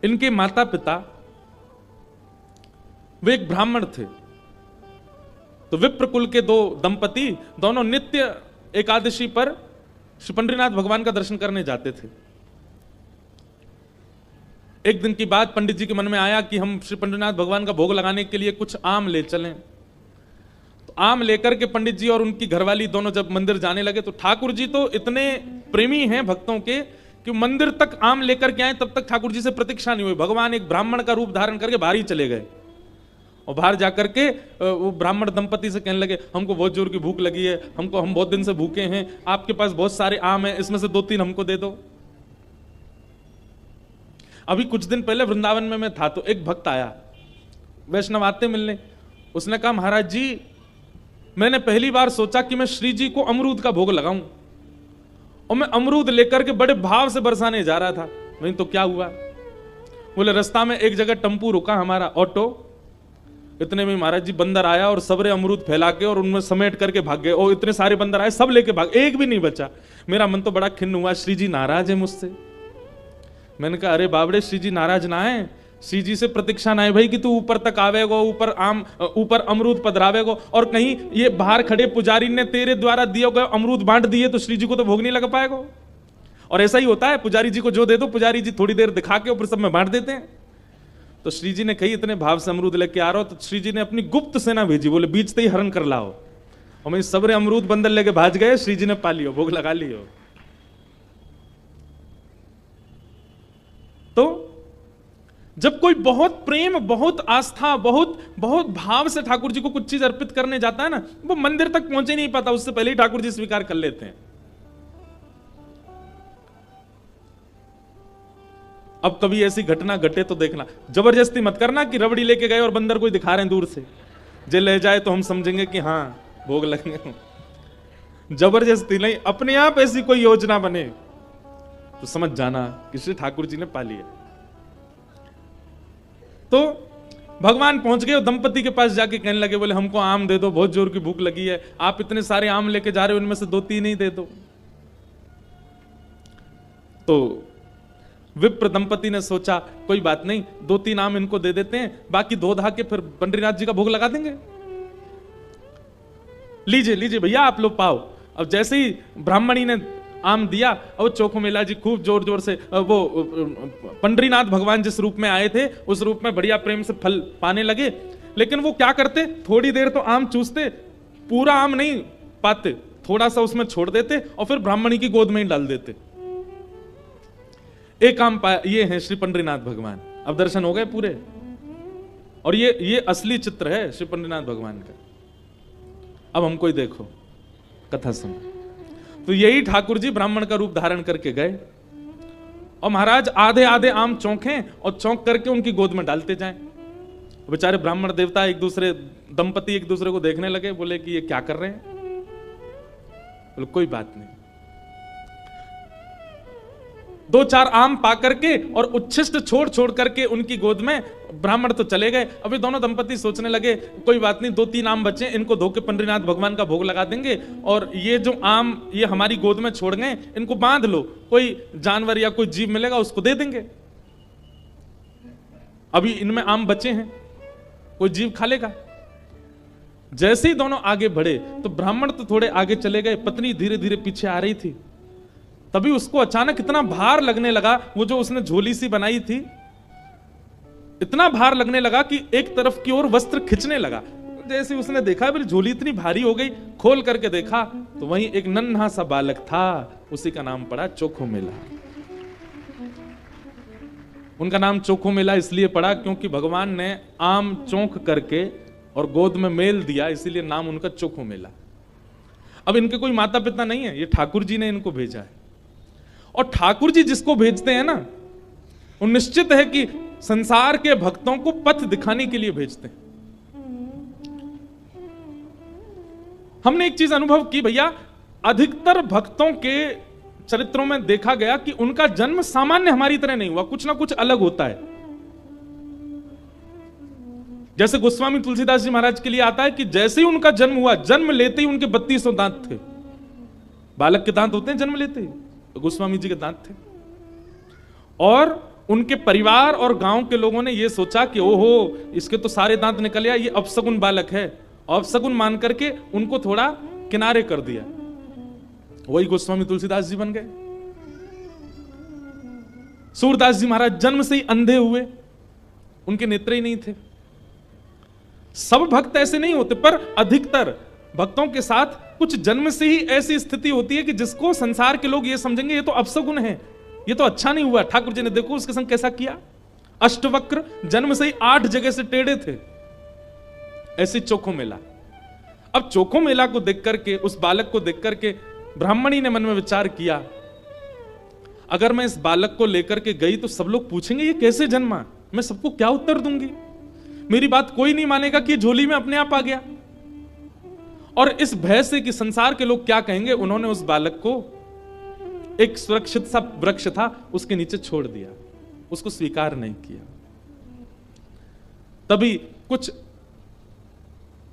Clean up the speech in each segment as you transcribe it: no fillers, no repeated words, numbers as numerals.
इनके माता पिता वे एक ब्राह्मण थे। तो विप्र कुल के दो दंपति दोनों नित्य एकादशी पर श्री पंडरीनाथ भगवान का दर्शन करने जाते थे। एक दिन की बात पंडित जी के मन में आया कि हम श्री पंडरीनाथ भगवान का भोग लगाने के लिए कुछ आम ले चलें। तो आम लेकर के पंडित जी और उनकी घरवाली दोनों जब मंदिर जाने लगे, तो ठाकुर जी तो इतने प्रेमी हैं भक्तों के कि मंदिर तक आम लेकर के आए, तब तक ठाकुर जी से प्रतीक्षा नहीं हुई। भगवान एक ब्राह्मण का रूप धारण करके बाहर ही चले गए और बाहर जाकर के वो ब्राह्मण दंपति से कहने लगे, हमको बहुत जोर की भूख लगी है, हम बहुत दिन से भूखे हैं, आपके पास बहुत सारे आम हैं, इसमें से 2-3 हमको दे दो। अभी कुछ दिन पहले वृंदावन में मैं था, तो एक भक्त आया, वैष्णव आते मिलने। उसने कहा, महाराज जी मैंने पहली बार सोचा कि मैं श्री जी को अमरूद का भोग लगाऊं, और मैं अमरूद लेकर के बड़े भाव से बरसाने जा रहा था। नहीं तो क्या हुआ, बोले रास्ता में एक जगह टेम्पू रुका हमारा ऑटो, इतने में महाराज जी बंदर आया और सबरे अमरूद फैला के और उनमें समेट करके भाग गए। और इतने सारे बंदर आए, सब लेके भाग, एक भी नहीं बचा। मेरा मन तो बड़ा खिन्न हुआ, श्री जी नाराज है मुझसे। मैंने कहा, अरे बाबड़े श्री जी नाराज ना है, श्री जी से प्रतीक्षा ना है भाई कि तू ऊपर तक आवेगो, ऊपर अमरूद पधरावेगो, और कहीं ये बाहर खड़े पुजारी ने तेरे द्वारा दिए गए अमरूद बांट दिए तो श्री जी को तो भोग नहीं लग पाएगा। और ऐसा ही होता है, पुजारी जी को जो दे दो पुजारी जी थोड़ी देर दिखा के ऊपर सब में बांट देते हैं। तो श्री जी ने कही, इतने भाव से अमरूद लेके आ रहा हो, तो श्री जी ने अपनी गुप्त सेना भेजी, बोले बीचते ही हरण कर लाओ। और मैं सबरे अमरूद बंदर लेके भाज गए, श्री जी ने पा लियो, भोग लगा लियो। तो जब कोई बहुत प्रेम, बहुत आस्था, बहुत बहुत भाव से ठाकुर जी को कुछ चीज अर्पित करने जाता है ना, वो मंदिर तक पहुंचे नहीं पाता, उससे पहले ही ठाकुर जी स्वीकार कर लेते हैं। अब कभी ऐसी घटना घटे तो देखना, जबरदस्ती मत करना कि रबड़ी लेके गए और बंदर कोई दिखा रहे हैं दूर से, जे ले जाए तो हम समझेंगे कि हाँ भोग लगेंगे। जबरदस्ती नहीं, अपने आप ऐसी कोई योजना बने तो समझ जाना कि श्री ठाकुर जी ने पा लिया। तो भगवान पहुंच गए, दंपति के पास जाके कहने लगे, बोले हमको आम दे दो, बहुत जोर की भूख लगी है, आप इतने सारे आम लेके जा रहे हो, उनमें से 2-3 ही दे दो। तो विप्र दंपति ने सोचा, कोई बात नहीं, 2-3 आम इनको दे देते हैं, बाकी धो धा के फिर पंडरीनाथ जी का भोग लगा देंगे। लीजिए लीजिए भैया, आप लोग पाओ। अब जैसे ही ब्राह्मणी ने आम दिया, और चोखो मेला जी खूब जोर जोर से वो पंडरीनाथ भगवान जिस रूप में आए थे उस रूप में बढ़िया प्रेम से फल पाने लगे। लेकिन वो क्या करते, थोड़ी देर तो आम चूसते, पूरा आम नहीं पाते, थोड़ा सा उसमें छोड़ देते और फिर ब्राह्मणी की गोद में ही डाल देते। एक आम पाया, ये है श्री पंडरीनाथ भगवान। अब दर्शन हो गए पूरे, और ये असली चित्र है श्री पंडरीनाथ भगवान का। अब हमको ही देखो, कथा सुनो। तो यही ठाकुर जी ब्राह्मण का रूप धारण करके गए, और महाराज आधे आधे आम चौंके और चौंक करके उनकी गोद में डालते जाएं। बेचारे ब्राह्मण देवता दंपति एक दूसरे को देखने लगे, बोले कि ये क्या कर रहे हैं। बोले कोई बात नहीं। 2-4 आम पा करके और उच्छिष्ट छोड़ छोड़ करके उनकी गोद में ब्राह्मण तो चले गए। अभी दोनों दंपति सोचने लगे, कोई बात नहीं, 2-3 आम बचे, इनको धो के पंडरीनाथ भगवान का भोग लगा देंगे, और ये जो आम ये हमारी गोद में छोड़ गए, इनको बांध लो, कोई जानवर या कोई जीव मिलेगा उसको दे देंगे। अभी इनमें आम बचे हैं, कोई जीव खा लेगा। जैसे ही दोनों आगे बढ़े तो ब्राह्मण तो थोड़े आगे चले गए, पत्नी धीरे धीरे पीछे आ रही थी। तभी उसको अचानक इतना भार लगने लगा, वो जो उसने झोली सी बनाई थी, इतना भार लगने लगा कि एक तरफ की ओर वस्त्र खिंचने लगा। जैसे उसने देखा मेरी झोली इतनी भारी हो गई, खोल करके देखा तो वहीं एक नन्हा सा बालक था, उसी का नाम पड़ा चोखो मेला। उनका नाम चोखो मेला इसलिए पड़ा क्योंकि भगवान ने आम चौंक करके और गोद में मेल दिया, इसीलिए नाम उनका चोखो मेला। अब इनके कोई माता पिता नहीं है, ये ठाकुर जी ने इनको भेजा है। और ठाकुर जी जिसको भेजते हैं ना, वो निश्चित है कि संसार के भक्तों को पथ दिखाने के लिए भेजते हैं। हमने एक चीज अनुभव की भैया, अधिकतर भक्तों के चरित्रों में देखा गया कि उनका जन्म सामान्य हमारी तरह नहीं हुआ, कुछ ना कुछ अलग होता है। जैसे गोस्वामी तुलसीदास जी महाराज के लिए आता है कि जैसे ही उनका जन्म हुआ, जन्म लेते ही उनके 3200 दांत थे। बालक के दांत होते हैं जन्म लेते ही, तो गोस्वामी जी के दांत थे। और उनके परिवार और गांव के लोगों ने यह सोचा कि ओहो, इसके तो सारे दांत निकल आए, ये अपशगुन बालक है, अपशगुन मान करके उनको थोड़ा किनारे कर दिया। वही गोस्वामी तुलसीदास जी बन गए। सूरदास जी महाराज जन्म से ही अंधे हुए, उनके नेत्र ही नहीं थे। सब भक्त ऐसे नहीं होते, पर अधिकतर भक्तों के साथ कुछ जन्म से ही ऐसी स्थिति होती है कि जिसको संसार के लोग ये समझेंगे ये तो अपशगुन है, ये तो अच्छा नहीं हुआ। ठाकुर जी ने देखो उसके संग कैसा किया, अष्टवक्र, जन्म से ही 8 जगह से टेढ़े थे। ऐसी चोखो मेला। अब चोखो मेला को देख करके, उस बालक को देख करके ब्राह्मणी ने मन में विचार किया, अगर मैं इस बालक को लेकर के गई तो सब लोग पूछेंगे ये कैसे जन्मा, मैं सबको क्या उत्तर दूंगी, मेरी बात कोई नहीं मानेगा कि झोली में अपने आप आ गया। और इस भय से कि संसार के लोग क्या कहेंगे, उन्होंने उस बालक को एक सुरक्षित सा वृक्ष था उसके नीचे छोड़ दिया, उसको स्वीकार नहीं किया। तभी कुछ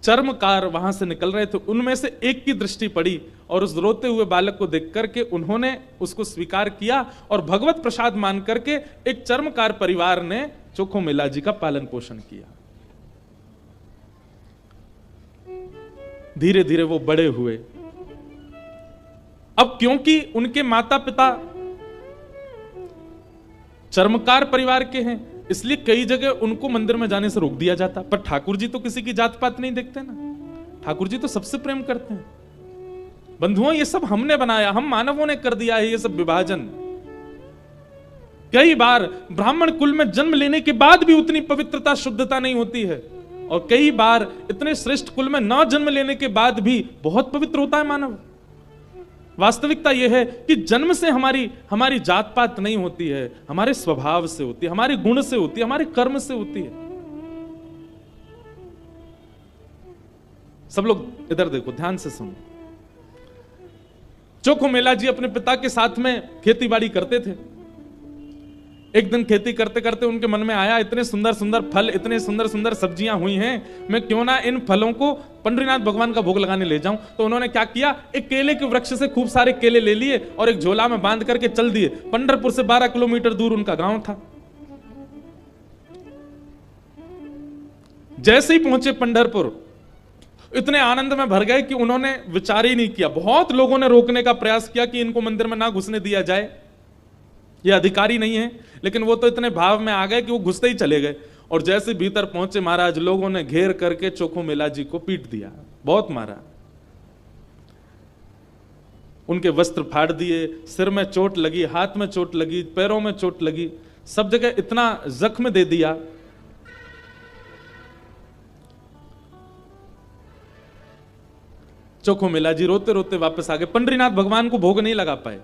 चर्मकार वहां से निकल रहे थे, उनमें से एक की दृष्टि पड़ी और उस रोते हुए बालक को देख करके उन्होंने उसको स्वीकार किया और भगवत प्रसाद मान करके एक चर्मकार परिवार ने चोखो मेला जी का पालन पोषण किया। धीरे धीरे वो बड़े हुए। अब क्योंकि उनके माता पिता चर्मकार परिवार के हैं, इसलिए कई जगह उनको मंदिर में जाने से रोक दिया जाता। पर ठाकुर जी तो किसी की जात पात नहीं देखते ना, ठाकुर जी तो सबसे प्रेम करते हैं। बंधुओं, ये सब हमने बनाया, हम मानवों ने कर दिया है ये सब विभाजन। कई बार ब्राह्मण कुल में जन्म लेने के बाद भी उतनी पवित्रता शुद्धता नहीं होती है, और कई बार इतने श्रेष्ठ कुल में न जन्म लेने के बाद भी बहुत पवित्र होता है मानव। वास्तविकता यह है कि जन्म से हमारी जात पात नहीं होती है, हमारे स्वभाव से होती है, हमारे गुण से होती है, हमारे कर्म से होती है। सब लोग इधर देखो, ध्यान से सुनो। चोखो मेला जी अपने पिता के साथ में खेती बाड़ी करते थे। एक दिन खेती करते करते उनके मन में आया, इतने सुंदर सुंदर फल, इतने सुंदर सुंदर सब्जियां हुई हैं, मैं क्यों ना इन फलों को पंडरीनाथ भगवान का भोग लगाने ले जाऊं। तो उन्होंने क्या किया, एक केले के वृक्ष से खूब सारे केले ले लिए और एक झोला में बांध करके चल दिए। पंढरपुर से 12 किलोमीटर दूर उनका गांव था। जैसे ही पहुंचे पंढरपुर, इतने आनंद में भर गए कि उन्होंने विचार ही नहीं किया। बहुत लोगों ने रोकने का प्रयास किया कि इनको मंदिर में ना घुसने दिया जाए, ये अधिकारी नहीं है, लेकिन वो तो इतने भाव में आ गए कि वो घुसते ही चले गए। और जैसे भीतर पहुंचे महाराज, लोगों ने घेर करके चोखो मेला जी को पीट दिया, बहुत मारा, उनके वस्त्र फाड़ दिए, सिर में चोट लगी, हाथ में चोट लगी, पैरों में चोट लगी, सब जगह इतना जख्म दे दिया। चोखो मेला जी रोते रोते वापस आ गए। पंडरीनाथ भगवान को भोग नहीं लगा पाए।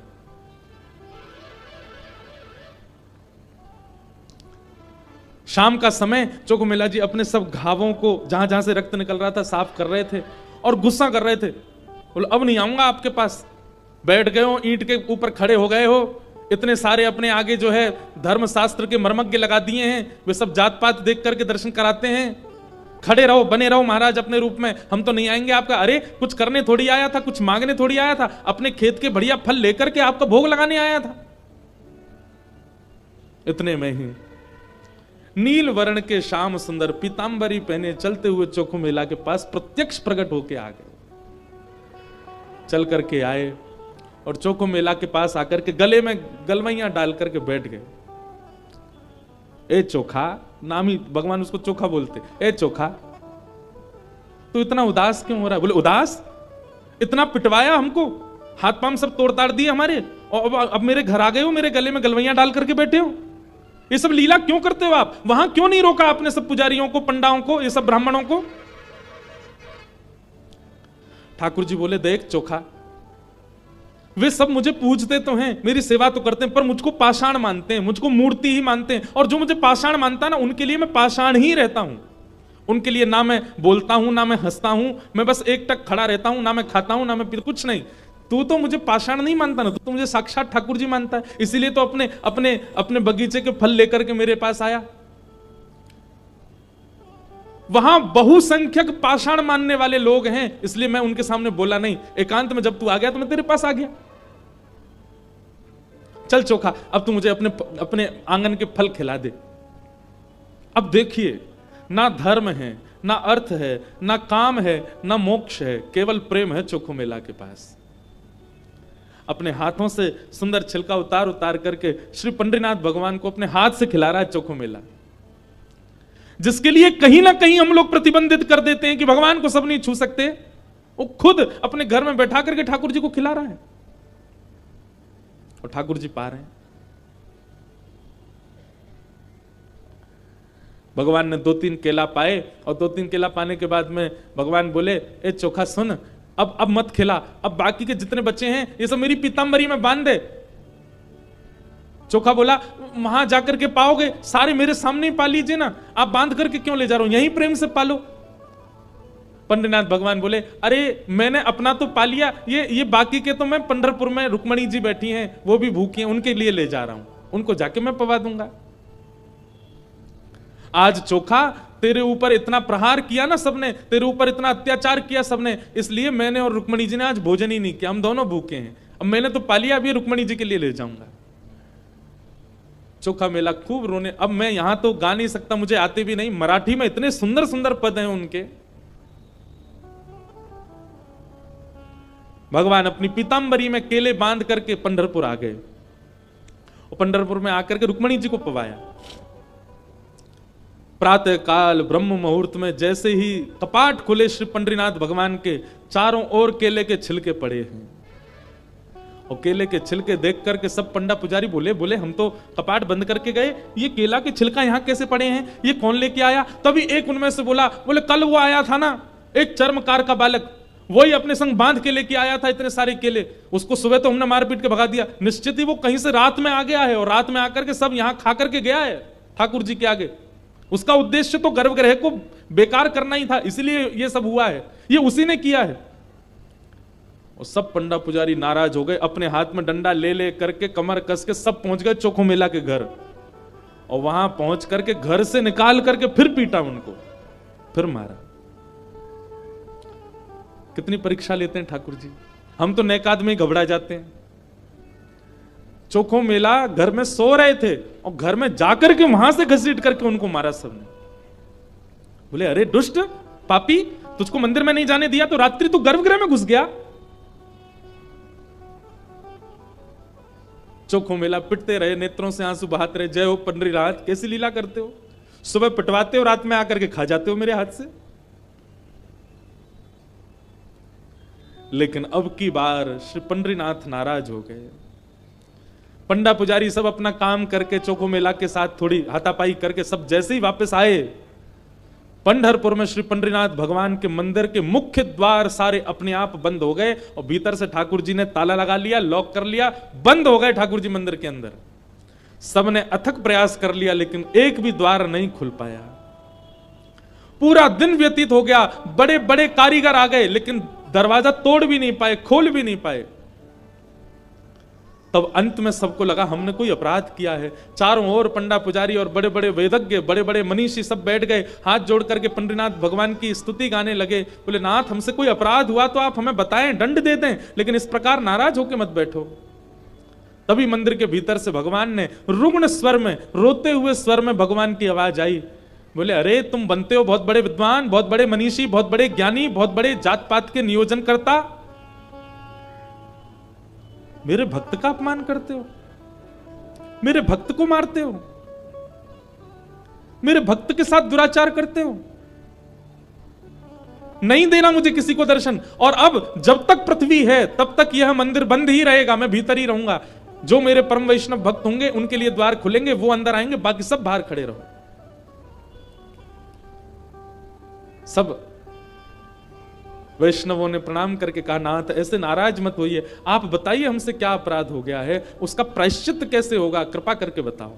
शाम का समय चोखो मेला जी अपने सब घावों को, जहां जहां से रक्त निकल रहा था, साफ कर रहे थे और गुस्सा कर रहे थे। बोले अब नहीं आऊंगा आपके पास। बैठ गए हो, ईंट के ऊपर खड़े हो गए हो, इतने सारे अपने आगे जो है धर्मशास्त्र के मर्मज्ञ लगा दिए हैं, वे सब जात पात देख करके दर्शन कराते हैं। खड़े रहो, बने रहो महाराज अपने रूप में, हम तो नहीं आएंगे आपका। अरे कुछ करने थोड़ी आया था, कुछ मांगने थोड़ी आया था, अपने खेत के बढ़िया फल लेकर के आपका भोग लगाने आया था। इतने में ही नील वर्ण के श्याम सुंदर पीतांबरी पहने चलते हुए चोखो मेला के पास प्रत्यक्ष प्रकट होके आ गए। चल करके आए और चोखो मेला के पास आकर के गले में गलवैया डाल करके बैठ गए। ए चोखा, नाम ही भगवान उसको चोखा बोलते। ए चोखा, तू इतना उदास क्यों हो रहा है? बोले उदास? इतना पिटवाया हमको, हाथ पांव सब तोड़ ताड़ दिए हमारे, और अब मेरे घर आ गए हो, मेरे गले में गलवैया डाल करके बैठे हो। ये सब लीला क्यों करते हो आप? वहां क्यों नहीं रोका आपने सब पुजारियों को, पंडाओं को, ये सब ब्राह्मणों को? ठाकुर जी बोले देख चोखा, वे सब मुझे पूजते तो हैं, मेरी सेवा तो करते हैं, पर मुझको पाषाण मानते हैं, मुझको मूर्ति ही मानते हैं। और जो मुझे पाषाण मानता है ना, उनके लिए मैं पाषाण ही रहता हूं। उनके लिए ना मैं बोलता हूं, ना मैं हंसता हूं, मैं बस एक टक खड़ा रहता हूं, ना मैं खाता हूं, ना मैं कुछ नहीं। तू तो मुझे पाषाण नहीं मानता ना, तू तो मुझे साक्षात ठाकुर जी मानता है। इसीलिए तो अपने अपने अपने बगीचे के फल लेकर के मेरे पास आया। वहां बहुसंख्यक पाषाण मानने वाले लोग हैं, इसलिए मैं उनके सामने बोला नहीं। एकांत में जब तू आ गया तो मैं तेरे पास आ गया। चल चोखा, अब तू मुझे अपने अपने आंगन के फल खिला दे। अब देखिए, ना धर्म है, ना अर्थ है, ना काम है, ना मोक्ष है, केवल प्रेम है चोखो मेला के पास। अपने हाथों से सुंदर छिलका उतार उतार करके श्री पंडरीनाथ भगवान को अपने हाथ से खिला रहा है चोखो मेला, जिसके लिए कहीं ना कहीं हम लोग प्रतिबंधित कर देते हैं कि भगवान को सब नहीं छू सकते। वो खुद अपने घर में बैठा करके ठाकुर जी को खिला रहा है और ठाकुर जी पा रहे हैं। भगवान ने 2-3 केला पाए और 2-3 केला पाने के बाद में भगवान बोले, ए चोखा सुन, अब मत खिला, अब बाकी के जितने बच्चे हैं ये सब मेरी पीतांबरी में बांध दे। चोखा बोला, वहां जाकर के पाओगे, सारे मेरे सामने ही पा लीजिए ना, आप बांध करके क्यों ले जा रहे हो, यहीं प्रेम से पालो। पंडरीनाथ भगवान बोले, अरे मैंने अपना तो पा लिया, ये बाकी के तो मैं पंढरपुर में रुक्मणी जी बैठी हैं, वो भी भूखी हैं, उनके लिए ले जा रहा हूं, उनको जाके मैं पवा दूंगा। आज चोखा तेरे ऊपर इतना प्रहार किया ना सबने, तेरे ऊपर इतना अत्याचार किया सबने, इसलिए मैंने और रुक्मणी जी ने आज भोजन ही नहीं किया, हम दोनों भूखे हैं। अब मैंने तो पा लिया, अभी रुक्मणी जी के लिए ले जाऊंगा। चोखा मेला खूब रोने। अब मैं यहां तो गा नहीं सकता, मुझे आते भी नहीं, मराठी में इतने सुंदर सुंदर पद हैं उनके। भगवान अपनी पीतांबरी में केले बांध करके पंढरपुर आ गए और पंढरपुर में आकर के रुक्मणी जी को पवाया। प्रातः काल ब्रह्म मुहूर्त में जैसे ही कपाट खुले श्री पंडरीनाथ भगवान के, चारों ओर केले के छिलके पड़े हैं और केले के छिलके देख करके सब पंडा पुजारी बोले हम तो कपाट बंद करके गए, ये केला के छिलका यहाँ कैसे पड़े हैं, ये कौन लेके आया। तभी एक उनमें से बोले कल वो आया था ना एक चर्मकार का बालक, वही अपने संग बांध के लेके आया था इतने सारे केले, उसको सुबह तो हमने मार पीट के भगा दिया, निश्चित ही वो कहीं से रात में आ गया है और रात में आकर के सब यहाँ खा करके गया है ठाकुर जी के आगे। उसका उद्देश्य तो गर्भगृह को बेकार करना ही था, इसलिए ये सब हुआ है, ये उसी ने किया है। और सब पंडा पुजारी नाराज हो गए, अपने हाथ में डंडा ले ले करके कमर कस के सब पहुंच गए चोखो मेला के घर और वहां पहुंच करके घर से निकाल करके फिर पीटा उनको, फिर मारा। कितनी परीक्षा लेते हैं ठाकुर जी, हम तो नेक आदमी घबरा जाते हैं। चोखो मेला घर में सो रहे थे और घर में जाकर के वहां से घसीट करके उनको मारा सबने। बोले अरे दुष्ट पापी, तुझको मंदिर में नहीं जाने दिया तो रात्रि तू गर्भगृह में घुस गया। चोखो मेला पिटते रहे, नेत्रों से आंसू बहाते रहे, जय हो पंडरीनाथ, कैसी लीला करते हो, सुबह पिटवाते हो, रात में आकर के खा जाते हो मेरे हाथ से। लेकिन अब की बार श्री पंडरीनाथ नाराज हो गए। पंडा पुजारी सब अपना काम करके चोखो मेला के साथ थोड़ी हाथापाई करके सब जैसे ही वापस आए, पंढरपुर में श्री पंडरीनाथ भगवान के मंदिर के मुख्य द्वार सारे अपने आप बंद हो गए और भीतर से ठाकुर जी ने ताला लगा लिया, लॉक कर लिया, बंद हो गए ठाकुर जी मंदिर के अंदर। सबने अथक प्रयास कर लिया लेकिन एक भी द्वार नहीं खुल पाया। पूरा दिन व्यतीत हो गया, बड़े बड़े कारीगर आ गए लेकिन दरवाजा तोड़ भी नहीं पाए, खोल भी नहीं पाए। तब अंत में सबको लगा हमने कोई अपराध किया है। चारों ओर पंडा पुजारी और बड़े बड़े वेदज्ञ, बड़े बड़े मनीषी सब बैठ गए, हाथ जोड़ करके पंडरीनाथ भगवान की स्तुति गाने लगे। बोले नाथ, हमसे कोई अपराध हुआ तो आप हमें बताएं, दंड दे दें, लेकिन इस प्रकार नाराज होकर मत बैठो। तभी मंदिर के भीतर से भगवान ने रुग्ण स्वर में, रोते हुए स्वर में भगवान की आवाज आई। बोले अरे तुम बनते हो बहुत बड़े विद्वान, बहुत बड़े मनीषी, बहुत बड़े ज्ञानी, बहुत बड़े जात पात के नियोजन करता, मेरे भक्त का अपमान करते हो, मेरे भक्त को मारते हो, मेरे भक्त के साथ दुराचार करते हो, नहीं देना मुझे किसी को दर्शन। और अब जब तक पृथ्वी है तब तक यह मंदिर बंद ही रहेगा, मैं भीतर ही रहूंगा। जो मेरे परम वैष्णव भक्त होंगे उनके लिए द्वार खुलेंगे, वो अंदर आएंगे, बाकी सब बाहर खड़े रहो। सब वैष्णवों ने प्रणाम करके कहा नाथ ऐसे नाराज मत होइए, आप बताइए हमसे क्या अपराध हो गया है, उसका प्रायश्चित कैसे होगा, कृपा करके बताओ।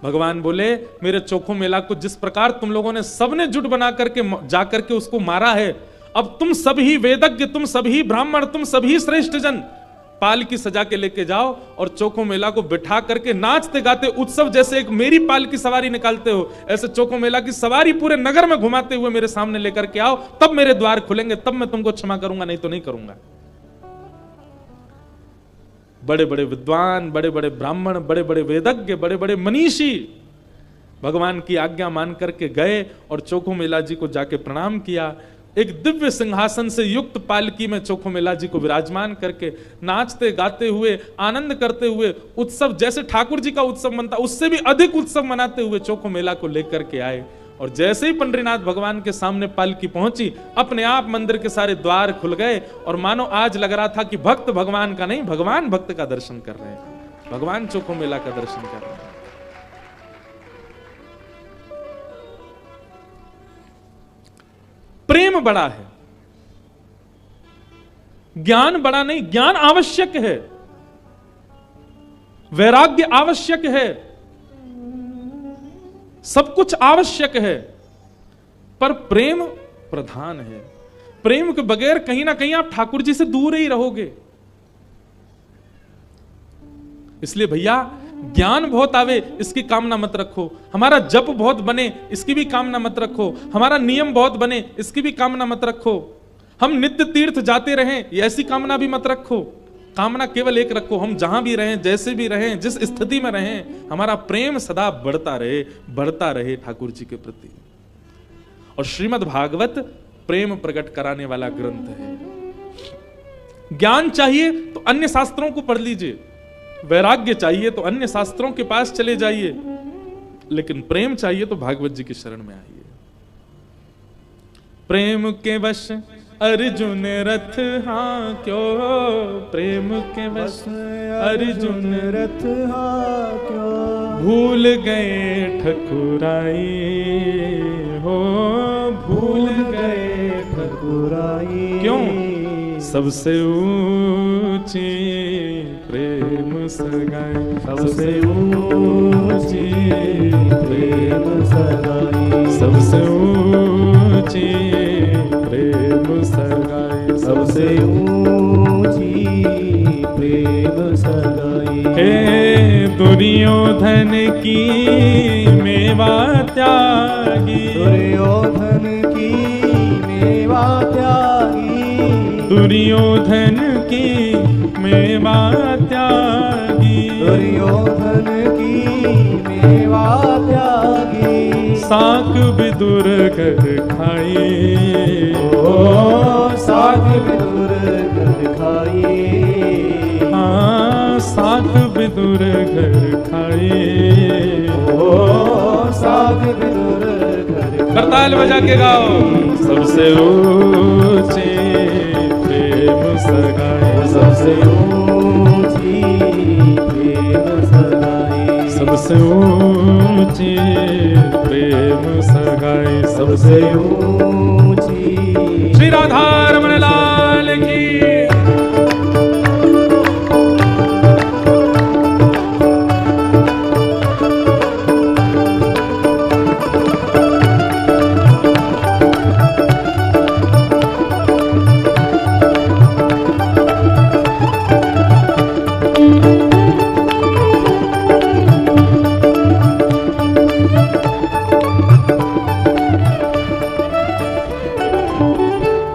भगवान बोले मेरे चोखो मेला को जिस प्रकार तुम लोगों ने सबने जुट बना करके जाकर के उसको मारा है, अब तुम सभी वेदज्ञ, तुम सभी ब्राह्मण, तुम सभी श्रेष्ठ जन पाल की सजा के लेके जाओ और चोखो मेला को बिठा करके नाचते गाते उत्सव जैसे एक मेरी पाल की सवारी निकालते हो, ऐसे चोखो मेला की सवारी पूरे नगर में घुमाते हुए मेरे सामने लेकर के आओ, तब मेरे द्वार खुलेंगे, तब मैं तुमको क्षमा करूंगा, नहीं तो नहीं करूंगा। बड़े बड़े विद्वान, बड़े बड़े ब्राह्मण, बड़े बड़े वेदज्ञ, बड़े बड़े मनीषी भगवान की आज्ञा मान करके गए और चोखो मेला जी को जाके प्रणाम किया। एक दिव्य सिंहासन से युक्त पालकी में चोखो मेला जी को विराजमान करके नाचते गाते हुए, आनंद करते हुए, उत्सव जैसे ठाकुर जी का उत्सव मनता उससे भी अधिक उत्सव मनाते हुए चोखो मेला को लेकर के आए। और जैसे ही पंडरीनाथ भगवान के सामने पालकी पहुंची, अपने आप मंदिर के सारे द्वार खुल गए और मानो आज लग रहा था कि भक्त भगवान का नहीं, भगवान भक्त का दर्शन कर रहे हैं, भगवान चोखो मेला का दर्शन कर रहे हैं। प्रेम बड़ा है, ज्ञान बड़ा नहीं। ज्ञान आवश्यक है, वैराग्य आवश्यक है, सब कुछ आवश्यक है, पर प्रेम प्रधान है। प्रेम के बगैर कहीं ना कहीं आप ठाकुर जी से दूर ही रहोगे। इसलिए भैया ज्ञान बहुत आवे इसकी कामना मत रखो, हमारा जप बहुत बने इसकी भी कामना मत रखो, हमारा नियम बहुत बने इसकी भी कामना मत रखो, हम नित्य तीर्थ जाते रहें ऐसी कामना भी मत रखो। कामना केवल एक रखो, हम जहां भी रहें, जैसे भी रहें, जिस स्थिति में रहें, हमारा प्रेम सदा बढ़ता रहे ठाकुर जी के प्रति। और श्रीमद् भागवत प्रेम प्रकट कराने वाला ग्रंथ है। ज्ञान चाहिए तो अन्य शास्त्रों को पढ़ लीजिए, वैराग्य चाहिए तो अन्य शास्त्रों के पास चले जाइए, लेकिन प्रेम चाहिए तो भागवत जी की शरण में आइए। प्रेम के वश अर्जुन रथ हाँ क्यों, प्रेम के वश अर्जुन रथ हाँ क्यों, भूल गए ठकुराई हो, भूल गए ठकुराई। क्यों? सबसे ऊंची प्रेम सगाई, सबसे ऊंची प्रेम सगाई, सबसे ऊंची प्रेम सगाई, सबसे ऊंची प्रेम सगाई। हे दुर्योधन की मेवा त्यागी, दुर्योधन की मेवा त्यागी, दुर्योधन की मेवा त्यागी, दुर्योधन की मेवा त्यागी। साक विदुर घर खाई, ओ साक विदुर घर खाई, हाँ साक विदुर घर खाई, ओ साक विदुर घर। करताल बजा के गाओ। सबसे ऊंचे प्रेम सगाई, सबसे ऊंची प्रेम सगाई, सबसे ऊंची प्रेम सगाई, सबसे ऊंची। श्री राधा रमण लाल की।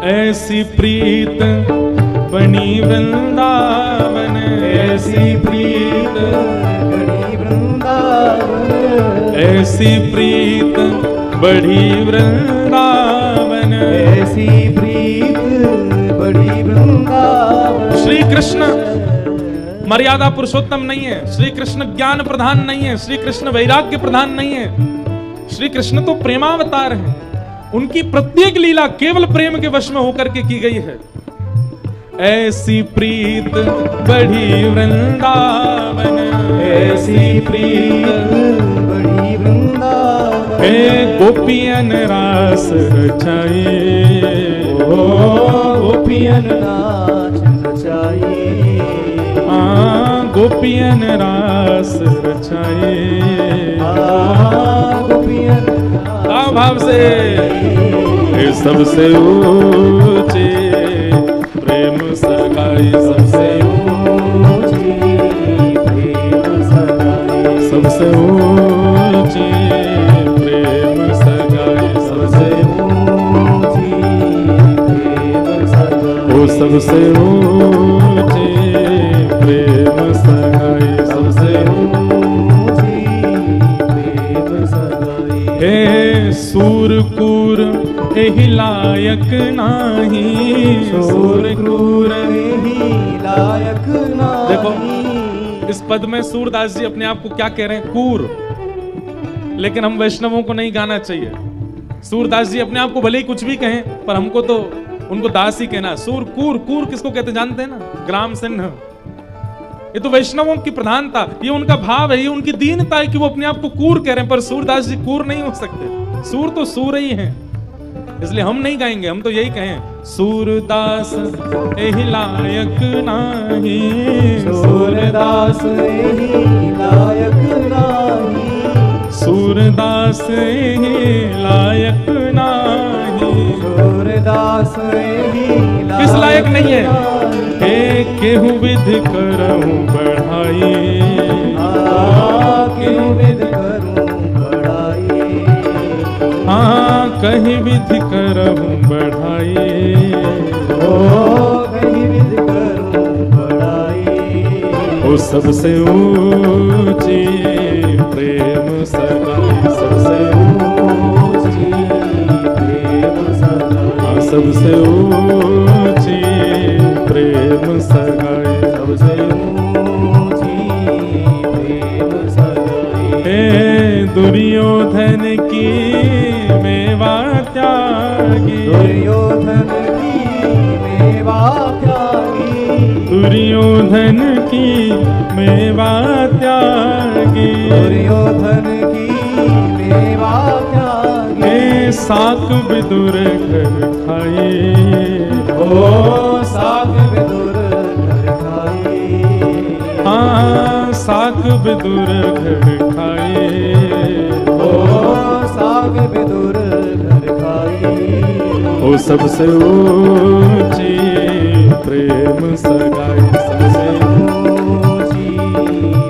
ऐसी प्रीत बनी वृंदावन, ऐसी प्रीत बड़ी वृंदावन, ऐसी प्रीत बड़ी वृंदावन, ऐसी प्रीत बड़ी वृंदावन। श्री कृष्ण मर्यादा पुरुषोत्तम नहीं है, श्री कृष्ण ज्ञान प्रधान नहीं है, श्री कृष्ण वैराग्य प्रधान नहीं है, श्री कृष्ण तो प्रेमावतार है। उनकी प्रत्येक लीला केवल प्रेम के वश में होकर के की गई है। ऐसी प्रीत बढ़ी वृंदावन, ऐसी प्रीत बढ़ी वृंदावन, हे गोपियन रास रचाई, ओ गोपियन रास रचाई, हाँ गोपियन रास रचाई, गोपियन भाव से। सबसे ऊंचे प्रेम सगाई, सबसे ऊंची प्रेम सगाई, सबसे ऊंची प्रेम सगाई, सबसे ऊंची प्रेम सगाई, ओ सबसे ऊंची प्रेम प्रेम सगाई सबसे ऊंची प्रेम सगाई। हे सूर कूर एहि लायक नाही, सूर कूर एहि लायक नाही। देखो इस पद में सूरदास जी अपने आप को क्या कह रहे हैं? कूर। लेकिन हम वैष्णवों को नहीं गाना चाहिए। सूरदास जी अपने आप को भले ही कुछ भी कहें, पर हमको तो उनको दास ही कहना। सूर कूर, कूर किसको कहते जानते हैं ना? ग्राम सिंह। ये तो वैष्णवों की प्रधानता, ये उनका भाव है, ये उनकी दीनता है कि वो अपने आप को कूर कह रहे हैं। पर सूरदास जी कूर नहीं हो सकते। सूर तो सूर ही हैं, इसलिए हम नहीं गाएंगे। हम तो यही कहें, सूरदास एहि लायक नाही, सूरदास एहि लायक नाही, सूरदास एहि लायक नाही, सूरदास एहि लायक। किस लायक नहीं है? हे केहू विधि करहूं बढ़ाई, केहू विधि करहूं बढ़ाई, हाँ कहीं विधि करहूं बढ़ाई, कहीं विधि करहूं बढ़ाई। ओ सबसे ऊंची प्रेम सगाई, सबसे ऊंची प्रेम सगाई, सबसे ऊंची प्रेम सगाई, सबसे ऊंची प्रेम सगाई। हे दुर्योधन की मेवा त्यागी, दुर्योधन की मेवा त्यागी, दुर्योधन की मेवा त्यागी, दुर्योधन की मेवा त्यागी। हे साक विदुर घर खाए, ओ साक विदुर घर खाए, हाँ साक विदुर घर खाए, ओ साक विदुर घर खाए। ओ सबसे ऊंची प्रेम सगाई, सबसे ऊंची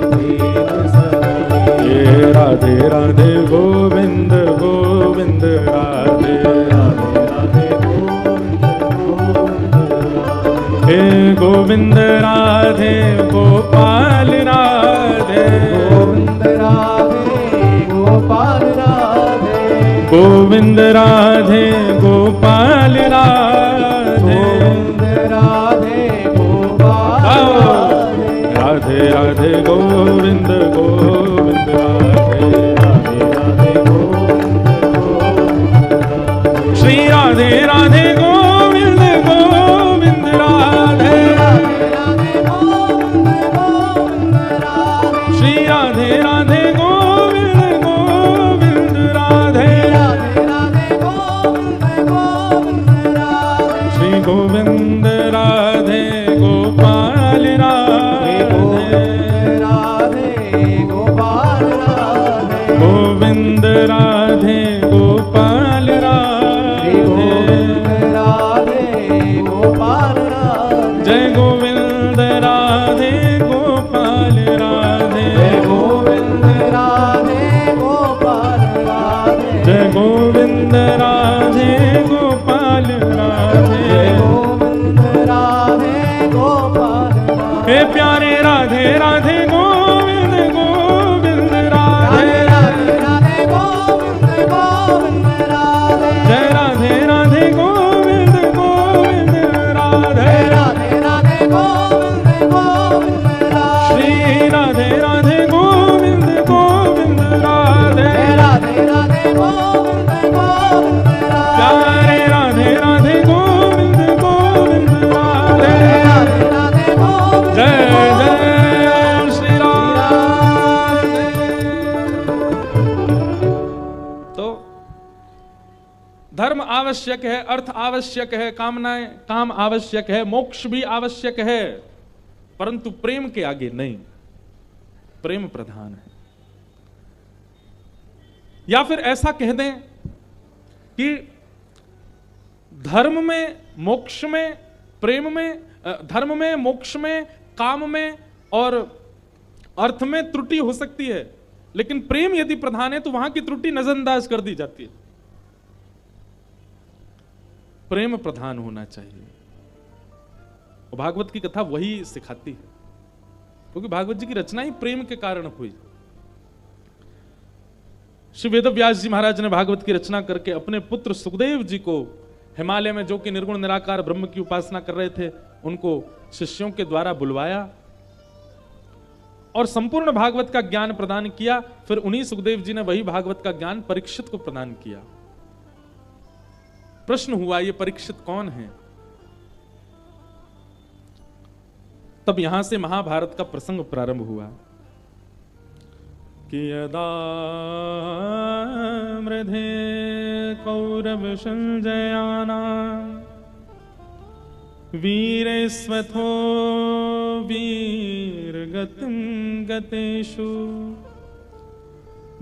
प्रेम सगाई। ये राधे राधे गोविंद गोविंद राधे राधे राधे गोविंद गोविंद। हे गोविंद राधे गोपाल राधे, गोविंद राधे गोपाल राधे, गोविंद राधे गोपाल राधे, गोविंद राधे गोपाल राधे, राधे गोविंद गोविंद राधे, राधे राधे गोविंद गोविंद। श्री राधे राधे गोविंद गोविंद राधे, राधे राधे गोविंद गोविंद राधे, श्री राधे राधे गोविंद गोविंद राधे, राधे राधे गोविंद गोविंद राधे। श्री गोविंद राधे गोपाल राधे, राधे गोपाल राधे, गोविंद राधे गोपाल राधे, गोविंद राधे गोपाल राधे। जय गोविंद राधे गोपाल राधे, जय गोविंद राधे गोपाल राधे, जय गोविंद राधे गोपाल राधे, जय गोविंद राधे गोपाल राधे। हे प्यारे राधे राधे गोविंद गोविंद राधे, राधे राधे गोविंद गोविंद राधे, जय राधे राधे गोविंद गोविंद राधे, राधे राधे गोविंद गोविंद राधे। श्री राधे राधे गोविंद गोविंद राधे, राधे राधे गोविंद गोविंद राधे, प्यारे राधे राधे गोविंद गोविंद राधे, राधे राधे गोविंद। जय जय श्री राम। तो धर्म आवश्यक है, अर्थ आवश्यक है, कामनाएं काम आवश्यक है, मोक्ष भी आवश्यक है, परंतु प्रेम के आगे नहीं। प्रेम प्रधान है। या फिर ऐसा कह दें कि धर्म में, मोक्ष में, प्रेम में, धर्म में, मोक्ष में, काम में और अर्थ में त्रुटि हो सकती है, लेकिन प्रेम यदि प्रधान है तो वहां की त्रुटि नजरअंदाज कर दी जाती है। प्रेम प्रधान होना चाहिए। भागवत की कथा वही सिखाती है। क्योंकि भागवत जी की रचना ही प्रेम के कारण हुई। श्री वेदव्यास जी महाराज ने भागवत की रचना करके अपने पुत्र सुखदेव जी को हिमालय में, जो कि निर्गुण निराकार ब्रह्म की उपासना कर रहे थे, उनको शिष्यों के द्वारा बुलवाया और संपूर्ण भागवत का ज्ञान प्रदान किया। फिर उन्हीं सुखदेव जी ने वही भागवत का ज्ञान परीक्षित को प्रदान किया। प्रश्न हुआ, ये परीक्षित कौन है? तब यहां से महाभारत का प्रसंग प्रारंभ हुआ कि यदा मृधे कौरव संजयाना वीरेस्वथो वीरगतिं गतेषु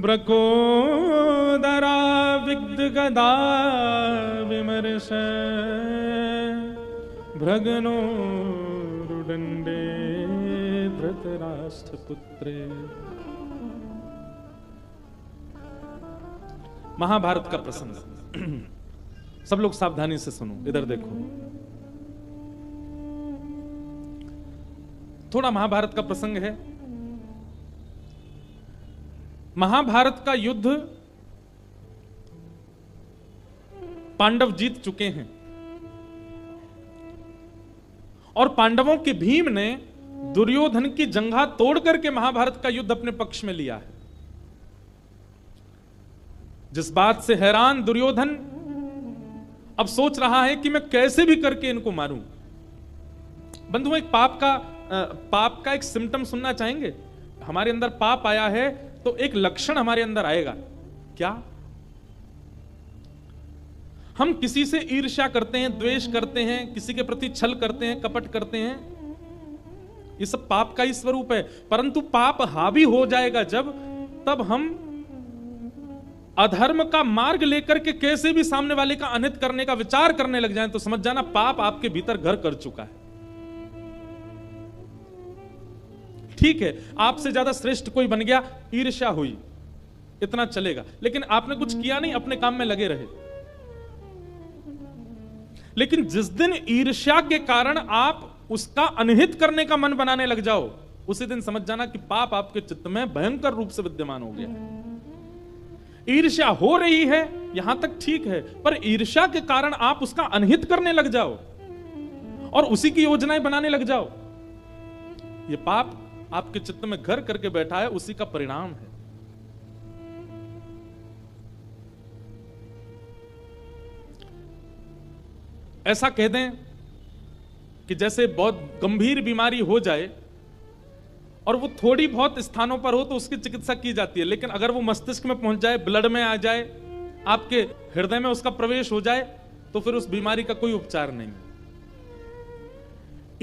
ब्रकोदरा विद्गदा विमर्श भ्रगनो रुदंडे धृतराष्ट्रपुत्रे। महाभारत का प्रसंग। सब लोग सावधानी से सुनो, इधर देखो। थोड़ा महाभारत का प्रसंग है। महाभारत का युद्ध पांडव जीत चुके हैं और पांडवों के भीम ने दुर्योधन की जंघा तोड़ करके महाभारत का युद्ध अपने पक्ष में लिया है। जिस बात से हैरान दुर्योधन अब सोच रहा है कि मैं कैसे भी करके इनको मारूं। बंधुओं, एक पाप का एक सिम्टम सुनना चाहेंगे? हमारे अंदर पाप आया है तो एक लक्षण हमारे अंदर आएगा। क्या? हम किसी से ईर्ष्या करते हैं, द्वेष करते हैं, किसी के प्रति छल करते हैं, कपट करते हैं। ये सब पाप का ही स्वरूप है। परंतु पाप हावी हो जाएगा तब हम अधर्म का मार्ग लेकर के कैसे भी सामने वाले का अनित करने का विचार करने लग जाएं, तो समझ जाना पाप आपके भीतर घर कर चुका है। ठीक है, आपसे ज्यादा श्रेष्ठ कोई बन गया, ईर्ष्या हुई, इतना चलेगा, लेकिन आपने कुछ किया नहीं, अपने काम में लगे रहे। लेकिन जिस दिन ईर्ष्या के कारण आप उसका अनहित करने का मन बनाने लग जाओ, उसी दिन समझ जाना कि पाप आपके चित्त में भयंकर रूप से विद्यमान हो गया। ईर्ष्या हो रही है यहां तक ठीक है, पर ईर्ष्या के कारण आप उसका अनहित करने लग जाओ और उसी की योजनाएं बनाने लग जाओ, यह पाप आपके चित्त में घर करके बैठा है, उसी का परिणाम है। ऐसा कह दें कि जैसे बहुत गंभीर बीमारी हो जाए और वो थोड़ी बहुत स्थानों पर हो तो उसकी चिकित्सा की जाती है, लेकिन अगर वो मस्तिष्क में पहुंच जाए, ब्लड में आ जाए, आपके हृदय में उसका प्रवेश हो जाए, तो फिर उस बीमारी का कोई उपचार नहीं है।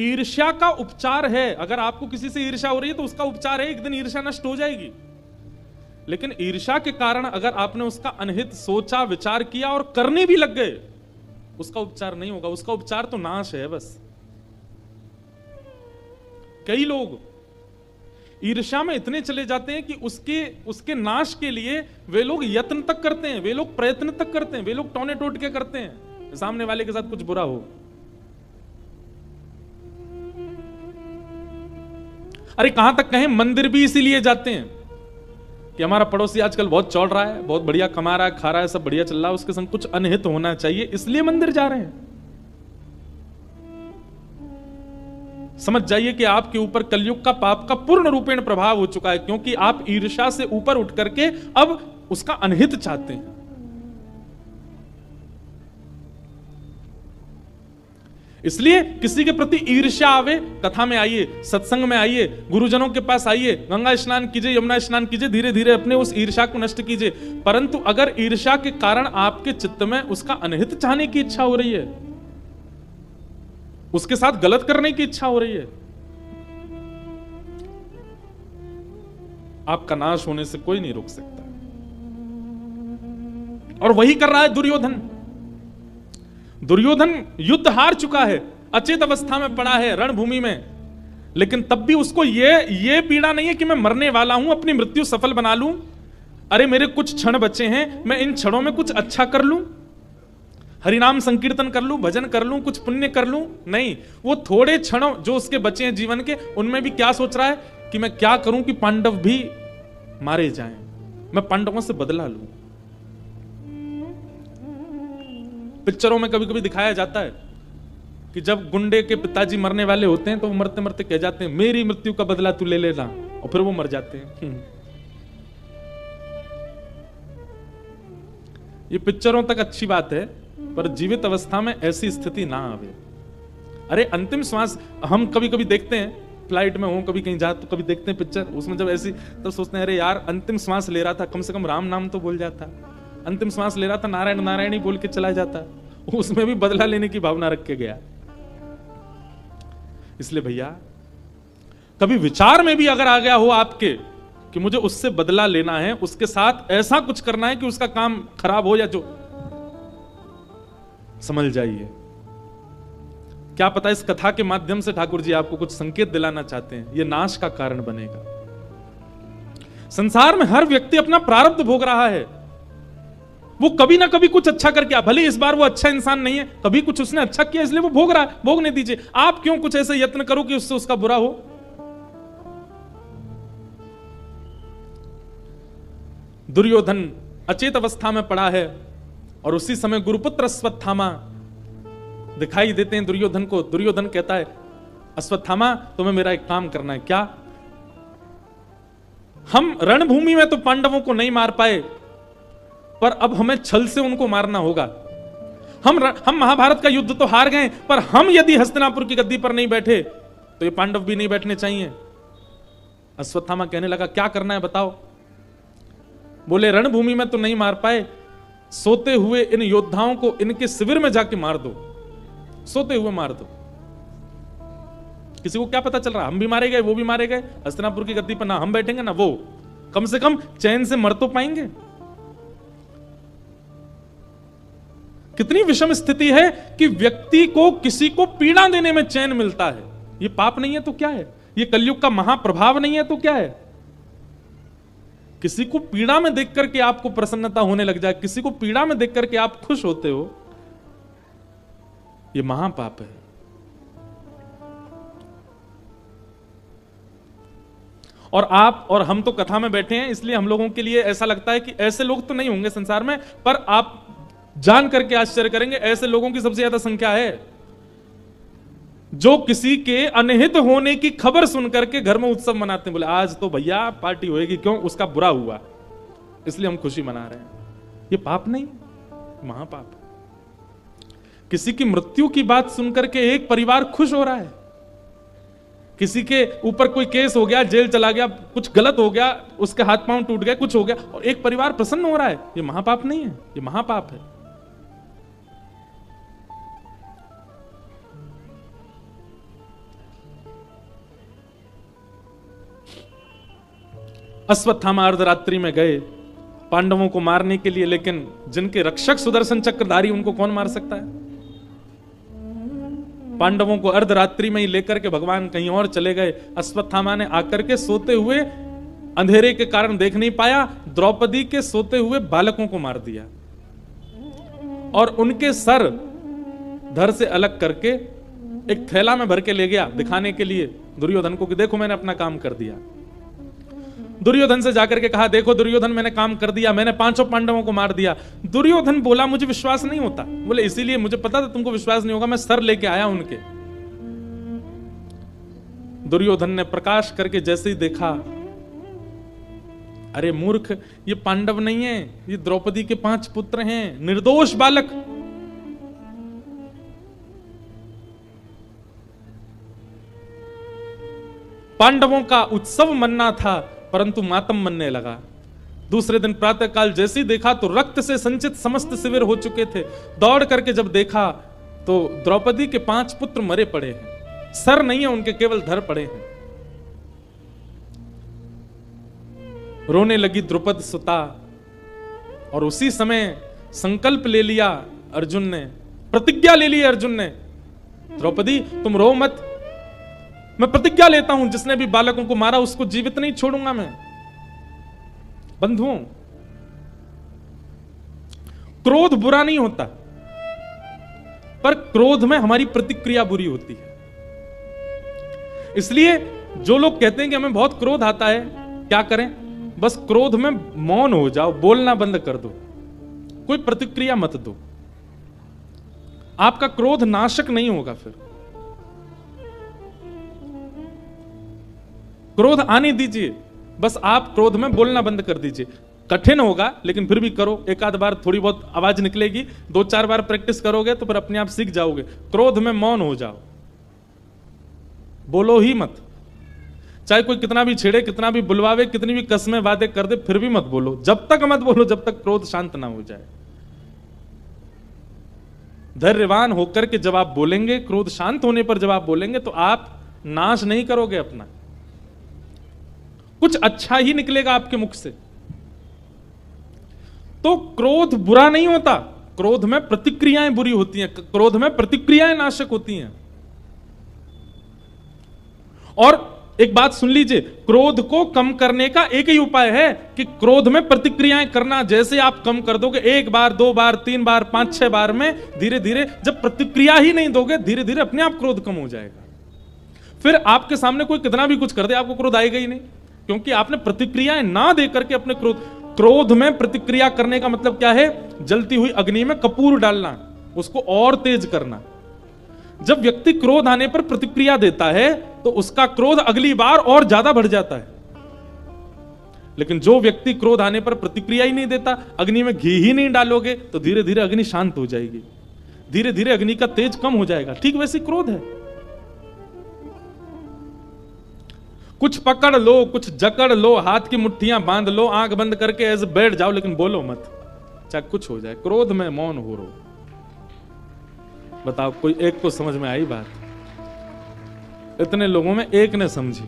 ईर्ष्या का उपचार है। अगर आपको किसी से ईर्ष्या हो रही है तो उसका उपचार है, एक दिन ईर्ष्या नष्ट हो जाएगी। लेकिन ईर्ष्या के कारण अगर आपने उसका अनहित सोचा, विचार किया और करने भी लग गए, उसका उपचार नहीं होगा। उसका उपचार तो नाश है बस। कई लोग ईर्ष्या में इतने चले जाते हैं कि उसके नाश के लिए वे लोग यत्न तक करते हैं, वे लोग प्रयत्न तक करते हैं, वे लोग टौने टोट के करते हैं सामने वाले के साथ कुछ बुरा हो। अरे कहां तक कहें, मंदिर भी इसीलिए जाते हैं कि हमारा पड़ोसी आजकल बहुत चौड़ रहा है, बहुत बढ़िया कमा रहा है, खा रहा है, सब बढ़िया चल रहा है, उसके संग कुछ अनहित होना चाहिए, इसलिए मंदिर जा रहे हैं। समझ जाइए कि आपके ऊपर कलयुग का पाप का पूर्ण रूपेण प्रभाव हो चुका है, क्योंकि आप ईर्ष्या से ऊपर उठ करके अब उसका अनहित चाहते हैं। इसलिए किसी के प्रति ईर्ष्या आवे, कथा में आइए, सत्संग में आइए, गुरुजनों के पास आइए, गंगा स्नान कीजिए, यमुना स्नान कीजिए, धीरे धीरे अपने उस ईर्ष्या को नष्ट कीजिए। परंतु अगर ईर्ष्या के कारण आपके चित्त में उसका अनहित चाहने की इच्छा हो रही है, उसके साथ गलत करने की इच्छा हो रही है, आपका नाश होने से कोई नहीं रोक सकता। और वही कर रहा है दुर्योधन। दुर्योधन युद्ध हार चुका है, अचेत अवस्था में पड़ा है रणभूमि में, लेकिन तब भी उसको ये पीड़ा नहीं है कि मैं मरने वाला हूं, अपनी मृत्यु सफल बना लूं। अरे मेरे कुछ क्षण बचे हैं, मैं इन क्षणों में कुछ अच्छा कर लूं, हरिनाम संकीर्तन कर लूं, भजन कर लूं, कुछ पुण्य कर लूं। नहीं, वो थोड़े क्षणों जो उसके बचे हैं जीवन के, उनमें भी क्या सोच रहा है कि मैं क्या करूं कि पांडव भी मारे जाएं, मैं पांडवों से बदला लूं। पिक्चरों में कभी कभी दिखाया जाता है कि जब गुंडे के पिताजी मरने वाले होते हैं तो वो मरते मरते कह जाते हैं मेरी मृत्यु का बदला तू ले लेना, और फिर वो मर जाते हैं। ये पिक्चरों तक अच्छी बात है, पर जीवित अवस्था में ऐसी स्थिति ना आवे। अरे अंतिम श्वास हम कभी कभी देखते हैं, फ्लाइट में हो कभी कहीं जा तो कभी देखते हैं पिक्चर, उसमें जब ऐसी तब सोचते हैं अरे यार अंतिम श्वास ले रहा था, कम से कम राम नाम तो बोल जाता, अंतिम श्वास ले रहा था नारायण नारायण ही बोल के चला जाता, उसमें भी बदला लेने की भावना रख के गया। इसलिए भैया कभी विचार में भी अगर आ गया हो आपके कि मुझे उससे बदला लेना है, उसके साथ ऐसा कुछ करना है कि उसका काम खराब हो या जो, समझ जाइए क्या पता इस कथा के माध्यम से ठाकुर जी आपको कुछ संकेत दिलाना चाहते हैं, यह नाश का कारण बनेगा। संसार में हर व्यक्ति अपना प्रारब्ध भोग रहा है, वो कभी ना कभी कुछ अच्छा करके, भले इस बार वो अच्छा इंसान नहीं है, कभी कुछ उसने अच्छा किया इसलिए वो भोग रहा है, भोगने दीजिए। आप क्यों कुछ ऐसे यत्न करो कि उससे उसका बुरा हो। दुर्योधन अचेत अवस्था में पड़ा है और उसी समय गुरुपुत्र अश्वत्थामा दिखाई देते हैं दुर्योधन को। दुर्योधन कहता है अश्वत्थामा तुम्हें मेरा एक काम करना है। क्या? हम रणभूमि में तो पांडवों को नहीं मार पाए, पर अब हमें छल से उनको मारना होगा। हम महाभारत का युद्ध तो हार गए, पर हम यदि हस्तिनापुर की गद्दी पर नहीं बैठे तो ये पांडव भी नहीं बैठने चाहिए। अश्वत्थामा कहने लगा क्या करना है बताओ। बोले रणभूमि में तो नहीं मार पाए, सोते हुए इन योद्धाओं को इनके शिविर में जाके मार दो, सोते हुए मार दो। किसी को क्या पता चल रहा, हम भी मारे गए वो भी मारे गए, हस्तिनापुर की गद्दी पर ना हम बैठेंगे ना वो, कम से कम चैन से मर तो पाएंगे। कितनी विषम स्थिति है कि व्यक्ति को किसी को पीड़ा देने में चैन मिलता है। ये पाप नहीं है तो क्या है, ये कलयुग का महाप्रभाव नहीं है तो क्या है। किसी को पीड़ा में देख करके आपको प्रसन्नता होने लग जाए, किसी को पीड़ा में देख करके आप खुश होते हो, ये महापाप है। और आप और हम तो कथा में बैठे हैं, इसलिए हम लोगों के लिए ऐसा लगता है कि ऐसे लोग तो नहीं होंगे संसार में, पर आप जान करके आश्चर्य करेंगे ऐसे लोगों की सबसे ज्यादा संख्या है जो किसी के अनहित होने की खबर सुनकर के घर में उत्सव मनाते हैं। बोले आज तो भैया पार्टी होएगी, क्यों? उसका बुरा हुआ इसलिए हम खुशी मना रहे हैं। ये पाप नहीं, महापाप। किसी की मृत्यु की बात सुनकर के एक परिवार खुश हो रहा है, किसी के ऊपर कोई केस हो गया, जेल चला गया, कुछ गलत हो गया, उसके हाथ पांव टूट गए, कुछ हो गया और एक परिवार प्रसन्न हो रहा है, ये महापाप नहीं है, ये महापाप है। अश्वत्थामा अर्धरात्रि में गए पांडवों को मारने के लिए, लेकिन जिनके रक्षक सुदर्शन चक्रधारी उनको कौन मार सकता है। पांडवों को अर्धरात्रि में ही लेकर के भगवान कहीं और चले गए। अश्वत्थामा ने आकर के सोते हुए, अंधेरे के कारण देख नहीं पाया, द्रौपदी के सोते हुए बालकों को मार दिया और उनके सर धड़ से अलग करके एक थैला में भर के ले गया दिखाने के लिए दुर्योधन को कि देखो मैंने अपना काम कर दिया। दुर्योधन से जाकर के कहा देखो दुर्योधन मैंने काम कर दिया, मैंने 5 पांडवों को मार दिया। दुर्योधन बोला मुझे विश्वास नहीं होता। बोले इसीलिए मुझे पता था तुमको विश्वास नहीं होगा, मैं सर लेके आया उनके। दुर्योधन ने प्रकाश करके जैसे ही देखा, अरे मूर्ख, ये पांडव नहीं है, ये द्रौपदी के 5 पुत्र हैं, निर्दोष बालक। पांडवों का उत्सव मनना था परंतु मातम मनने लगा। दूसरे दिन प्रातःकाल जैसे ही देखा तो रक्त से संचित समस्त शिविर हो चुके थे। दौड़ करके जब देखा तो द्रौपदी के 5 पुत्र मरे पड़े हैं, सर नहीं है उनके, केवल धड़ पड़े हैं। रोने लगी द्रुपद सुता और उसी समय संकल्प ले लिया अर्जुन ने, प्रतिज्ञा ले ली अर्जुन ने, द्रौपदी तुम रो मत, मैं प्रतिज्ञा लेता हूं जिसने भी बालकों को मारा उसको जीवित नहीं छोड़ूंगा मैं। बंधुओं, क्रोध बुरा नहीं होता, पर क्रोध में हमारी प्रतिक्रिया बुरी होती है। इसलिए जो लोग कहते हैं कि हमें बहुत क्रोध आता है, क्या करें? बस क्रोध में मौन हो जाओ, बोलना बंद कर दो, कोई प्रतिक्रिया मत दो। आपका क्रोध नाशक नहीं होगा। फिर क्रोध आने दीजिए, बस आप क्रोध में बोलना बंद कर दीजिए। कठिन होगा लेकिन फिर भी करो। एक आध बार थोड़ी बहुत आवाज निकलेगी, 2-4 बार प्रैक्टिस करोगे तो फिर अपने आप सीख जाओगे। क्रोध में मौन हो जाओ, बोलो ही मत। चाहे कोई कितना भी छेड़े, कितना भी बुलवावे, कितनी भी कस्में वादे कर दे, फिर भी मत बोलो। जब तक मत बोलो जब तक क्रोध शांत ना हो जाए। धैर्यवान होकर के जब आप बोलेंगे, क्रोध शांत होने पर जब आप बोलेंगे, तो आप नाश नहीं करोगे अपना, कुछ अच्छा ही निकलेगा आपके मुख से। तो क्रोध बुरा नहीं होता, क्रोध में प्रतिक्रियाएं बुरी होती हैं, क्रोध में प्रतिक्रियाएं नाशक होती हैं। और एक बात सुन लीजिए, क्रोध को कम करने का एक ही उपाय है कि क्रोध में प्रतिक्रियाएं करना। जैसे आप कम कर दोगे 1 बार, 2 बार, 3 बार, 5-6 बार में, धीरे धीरे जब प्रतिक्रिया ही नहीं दोगे, धीरे धीरे अपने आप क्रोध कम हो जाएगा। फिर आपके सामने कोई कितना भी कुछ कर दे, आपको क्रोध आएगा ही नहीं, क्योंकि आपने प्रतिक्रियाएं ना दे करके अपने क्रोध में प्रतिक्रिया करने का मतलब क्या है? जलती हुई अग्नि में कपूर डालना, उसको और तेज करना। जब व्यक्ति क्रोध आने पर प्रतिक्रिया देता है तो उसका क्रोध अगली बार और ज्यादा बढ़ जाता है। लेकिन जो व्यक्ति क्रोध आने पर प्रतिक्रिया ही नहीं देता, अग्नि में घी ही नहीं डालोगे, तो धीरे धीरे अग्नि शांत हो जाएगी, धीरे धीरे अग्नि का तेज कम हो जाएगा। ठीक वैसे क्रोध है, कुछ पकड़ लो, कुछ जकड़ लो, हाथ की मुट्ठियां बांध लो, आंख बंद करके ऐसे बैठ जाओ, लेकिन बोलो मत, चाहे कुछ हो जाए। क्रोध में मौन हो रो। बताओ, कोई एक को समझ में आई बात? इतने लोगों में एक ने समझी।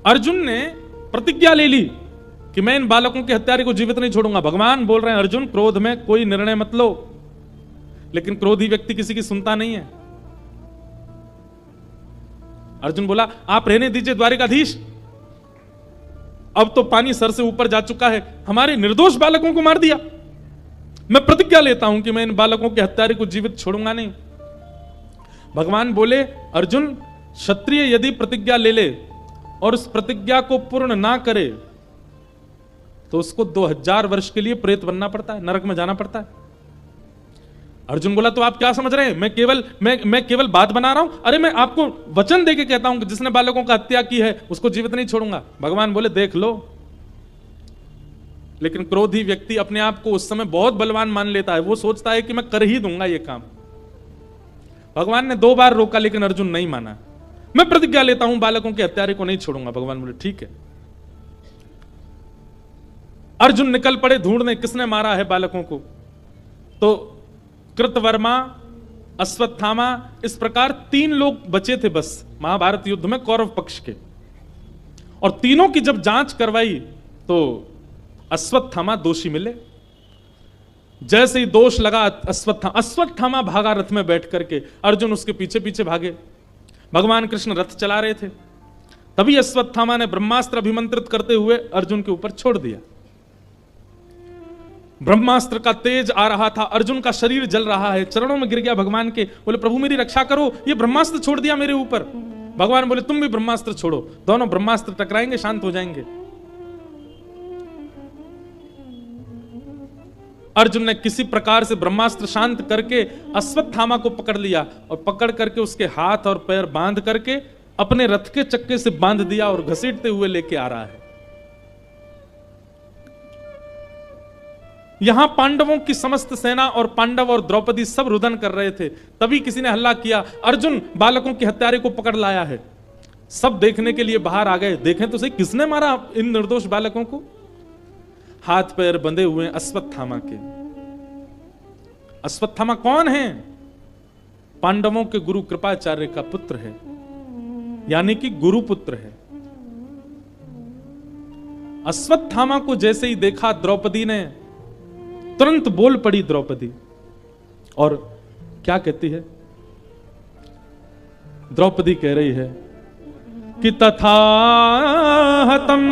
अर्जुन ने प्रतिज्ञा ले ली कि मैं इन बालकों के हत्यारे को जीवित नहीं छोड़ूंगा। भगवान बोल रहे हैं, अर्जुन क्रोध में कोई निर्णय मत लो। लेकिन क्रोधी व्यक्ति किसी की सुनता नहीं है। अर्जुन बोला, आप रहने दीजिए द्वारिकाधीश, अब तो पानी सर से ऊपर जा चुका है, हमारे निर्दोष बालकों को मार दिया। मैं प्रतिज्ञा लेता हूं कि मैं इन बालकों के हत्यारे को जीवित छोड़ूंगा नहीं। भगवान बोले, अर्जुन क्षत्रिय यदि प्रतिज्ञा ले ले और उस प्रतिज्ञा को पूर्ण ना करे तो उसको 2000 वर्ष के लिए प्रेत बनना पड़ता है, नरक में जाना पड़ता है। अर्जुन बोला, तो आप क्या समझ रहे हैं? मैं केवल बात बना रहा हूं? अरे मैं आपको वचन देके कहता हूं कि जिसने बालकों का हत्या की है उसको जीवित नहीं छोड़ूंगा। भगवान बोले, देख लो। लेकिन क्रोधी व्यक्ति अपने आप को उस समय बहुत बलवान मान लेता है, वो सोचता है कि मैं कर ही दूंगा ये काम। भगवान ने 2 बार रोका लेकिन अर्जुन नहीं माना। मैं प्रतिज्ञा लेता हूं बालकों के हत्यारे को नहीं छोड़ूंगा। भगवान बोले, ठीक है। अर्जुन निकल पड़े ढूंढने किसने मारा है बालकों को। तो कृतवर्मा, अश्वत्थामा, इस प्रकार 3 लोग बचे थे बस महाभारत युद्ध में कौरव पक्ष के। और तीनों की जब जांच करवाई तो अश्वत्थामा दोषी मिले। जैसे ही दोष लगा अश्वत्थामा भागा रथ में बैठ करके, अर्जुन उसके पीछे पीछे भागे। भगवान कृष्ण रथ चला रहे थे, तभी अश्वत्थामा ने ब्रह्मास्त्र अभिमंत्रित करते हुए अर्जुन के ऊपर छोड़ दिया। ब्रह्मास्त्र का तेज आ रहा था, अर्जुन का शरीर जल रहा है, चरणों में गिर गया भगवान के, बोले प्रभु मेरी रक्षा करो, ये ब्रह्मास्त्र छोड़ दिया मेरे ऊपर। भगवान बोले, तुम भी ब्रह्मास्त्र छोड़ो, दोनों ब्रह्मास्त्र टकराएंगे, शांत हो जाएंगे। अर्जुन ने किसी प्रकार से ब्रह्मास्त्र शांत करके अश्वत्थामा को पकड़ लिया और पकड़ करके उसके हाथ और पैर बांध करके अपने रथ के चक्के से बांध दिया और घसीटते हुए लेके आ रहा है। यहां पांडवों की समस्त सेना और पांडव और द्रौपदी सब रुदन कर रहे थे। तभी किसी ने हल्ला किया, अर्जुन बालकों के हत्यारे को पकड़ लाया है। सब देखने के लिए बाहर आ गए, देखें तो सही किसने मारा इन निर्दोष बालकों को। हाथ पैर बंधे हुए अश्वत्थामा के। अश्वत्थामा कौन है? पांडवों के गुरु कृपाचार्य का पुत्र है, यानी कि गुरु पुत्र है। अश्वत्थामा को जैसे ही देखा द्रौपदी ने, तुरंत बोल पड़ी द्रौपदी। और क्या कहती है द्रौपदी? कह रही है कि तथा हतम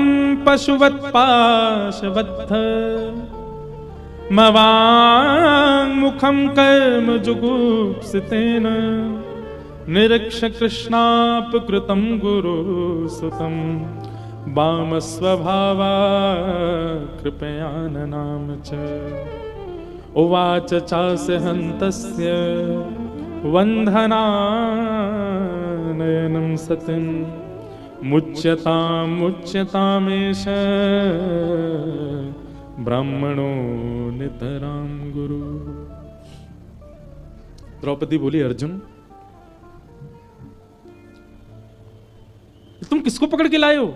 पशुवत पाशवत्थ मवांग मुखम कर्म जुगुप्सितेन निरीक्ष कृष्णापकृतं गुरु सुतं वाम स्वभावा कृपयाननाम च उवाच चास्य हन्तस्य वन्धनानयनं सतिं मुच्यतामेष ब्राह्मणो नितरां गुरु। द्रौपदी बोली, अर्जुन तुम किसको पकड़ के लाए हो?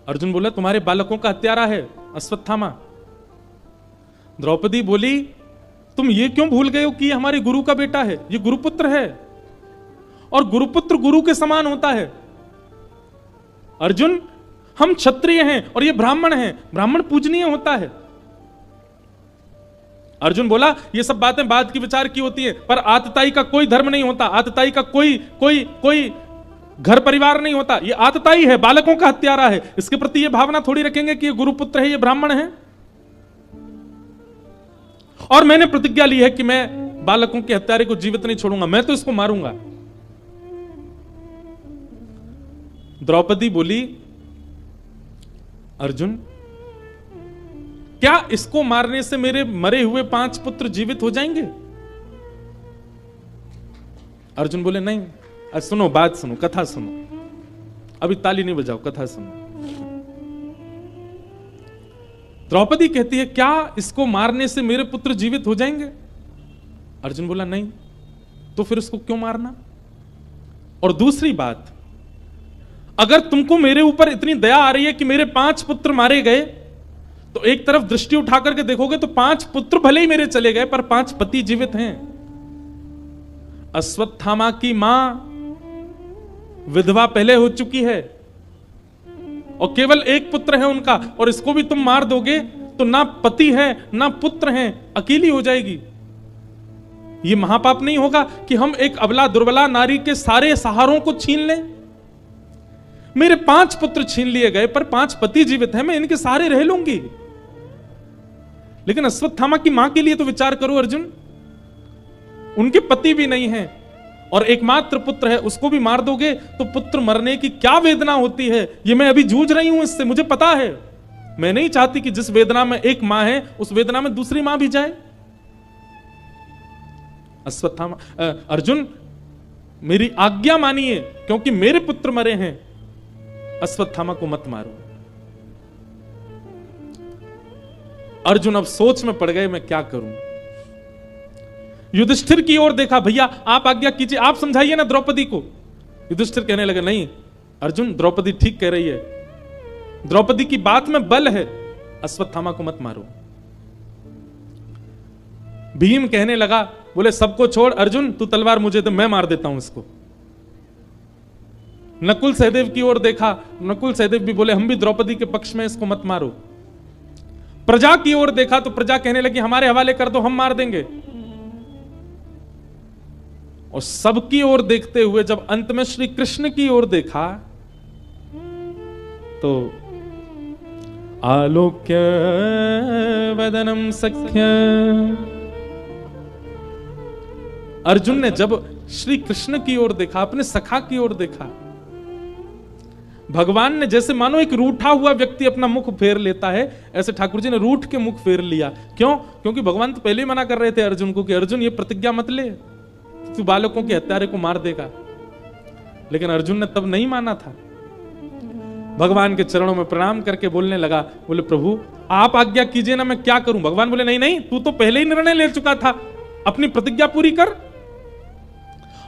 अर्जुन बोला, तुम्हारे बालकों का हत्यारा है अश्वत्थामा। द्रौपदी बोली, तुम ये क्यों भूल गए हो कि ये हमारे गुरु का बेटा है, ये गुरुपुत्र है और गुरुपुत्र गुरु के समान होता है। अर्जुन, हम क्षत्रिय हैं और ये ब्राह्मण हैं, ब्राह्मण पूजनीय होता है। अर्जुन बोला, ये सब बातें बाद की विचार की होती है, पर आतताई का कोई धर्म नहीं होता, आतताई का कोई घर परिवार नहीं होता, ये आतताई है, बालकों का हत्यारा है। इसके प्रति ये भावना थोड़ी रखेंगे कि ये गुरुपुत्र है, ये ब्राह्मण है। और मैंने प्रतिज्ञा ली है कि मैं बालकों के हत्यारे को जीवित नहीं छोड़ूंगा, मैं तो इसको मारूंगा। द्रौपदी बोली, अर्जुन क्या इसको मारने से मेरे मरे हुए 5 पुत्र जीवित हो जाएंगे? अर्जुन बोले, नहीं। सुनो, बात सुनो, कथा सुनो, अभी ताली नहीं बजाओ, कथा सुनो। द्रौपदी कहती है, क्या इसको मारने से मेरे पुत्र जीवित हो जाएंगे? अर्जुन बोला, नहीं। तो फिर उसको क्यों मारना? और दूसरी बात, अगर तुमको मेरे ऊपर इतनी दया आ रही है कि मेरे 5 पुत्र मारे गए, तो एक तरफ दृष्टि उठा करके देखोगे तो 5 पुत्र भले ही मेरे चले गए, पर 5 पति जीवित हैं। अश्वत्थामा की मां विधवा पहले हो चुकी है और केवल एक पुत्र है उनका, और इसको भी तुम मार दोगे तो ना पति है ना पुत्र है, अकेली हो जाएगी। ये महापाप नहीं होगा कि हम एक अबला दुर्बला नारी के सारे सहारों को छीन लें? मेरे 5 पुत्र छीन लिए गए पर 5 पति जीवित हैं, मैं इनके सहारे रह लूंगी। लेकिन अश्वत्थामा की मां के लिए तो विचार करो अर्जुन, उनके पति भी नहीं है और एकमात्र पुत्र है, उसको भी मार दोगे तो पुत्र मरने की क्या वेदना होती है, ये मैं अभी जूझ रही हूं इससे, मुझे पता है। मैं नहीं चाहती कि जिस वेदना में एक मां है उस वेदना में दूसरी मां भी जाए। अश्वत्थामा, अर्जुन मेरी आज्ञा मानिए, क्योंकि मेरे पुत्र मरे हैं, अश्वत्थामा को मत मारो। अर्जुन अब सोच में पड़ गए, मैं क्या करूं। युधिष्ठिर की ओर देखा, भैया आप आज्ञा कीजिए, आप समझाइए ना द्रौपदी को। युधिष्ठिर कहने लगे, नहीं अर्जुन, द्रौपदी ठीक कह रही है, द्रौपदी की बात में बल है, अश्वत्थामा को मत मारो। भीम कहने लगा, बोले सबको छोड़ अर्जुन, तू तलवार मुझे दे, मैं मार देता हूं इसको। नकुल सहदेव की ओर देखा, नकुल सहदेव भी बोले, हम भी द्रौपदी के पक्ष में, इसको मत मारो। प्रजा की ओर देखा तो प्रजा कहने लगी, हमारे हवाले कर दो, हम मार देंगे। और सबकी ओर देखते हुए जब अंत में श्री कृष्ण की ओर देखा तो आलोक्य वदनम सख्य, अर्जुन ने जब श्री कृष्ण की ओर देखा, अपने सखा की ओर देखा, भगवान ने जैसे मानो एक रूठा हुआ व्यक्ति अपना मुख फेर लेता है, ऐसे ठाकुर जी ने रूठ के मुख फेर लिया। क्यों? क्योंकि भगवान तो पहले ही मना कर रहे थे अर्जुन को कि अर्जुन ये प्रतिज्ञा मत ले, तू बालकों के हत्यारे को मार देगा। लेकिन अर्जुन ने तब नहीं माना था। भगवान के चरणों में प्रणाम करके बोलने लगा, बोले प्रभु आप आज्ञा कीजिए ना, मैं क्या करूं। भगवान बोले, नहीं नहीं, तू तो पहले ही निर्णय ले चुका था, अपनी प्रतिज्ञा पूरी कर।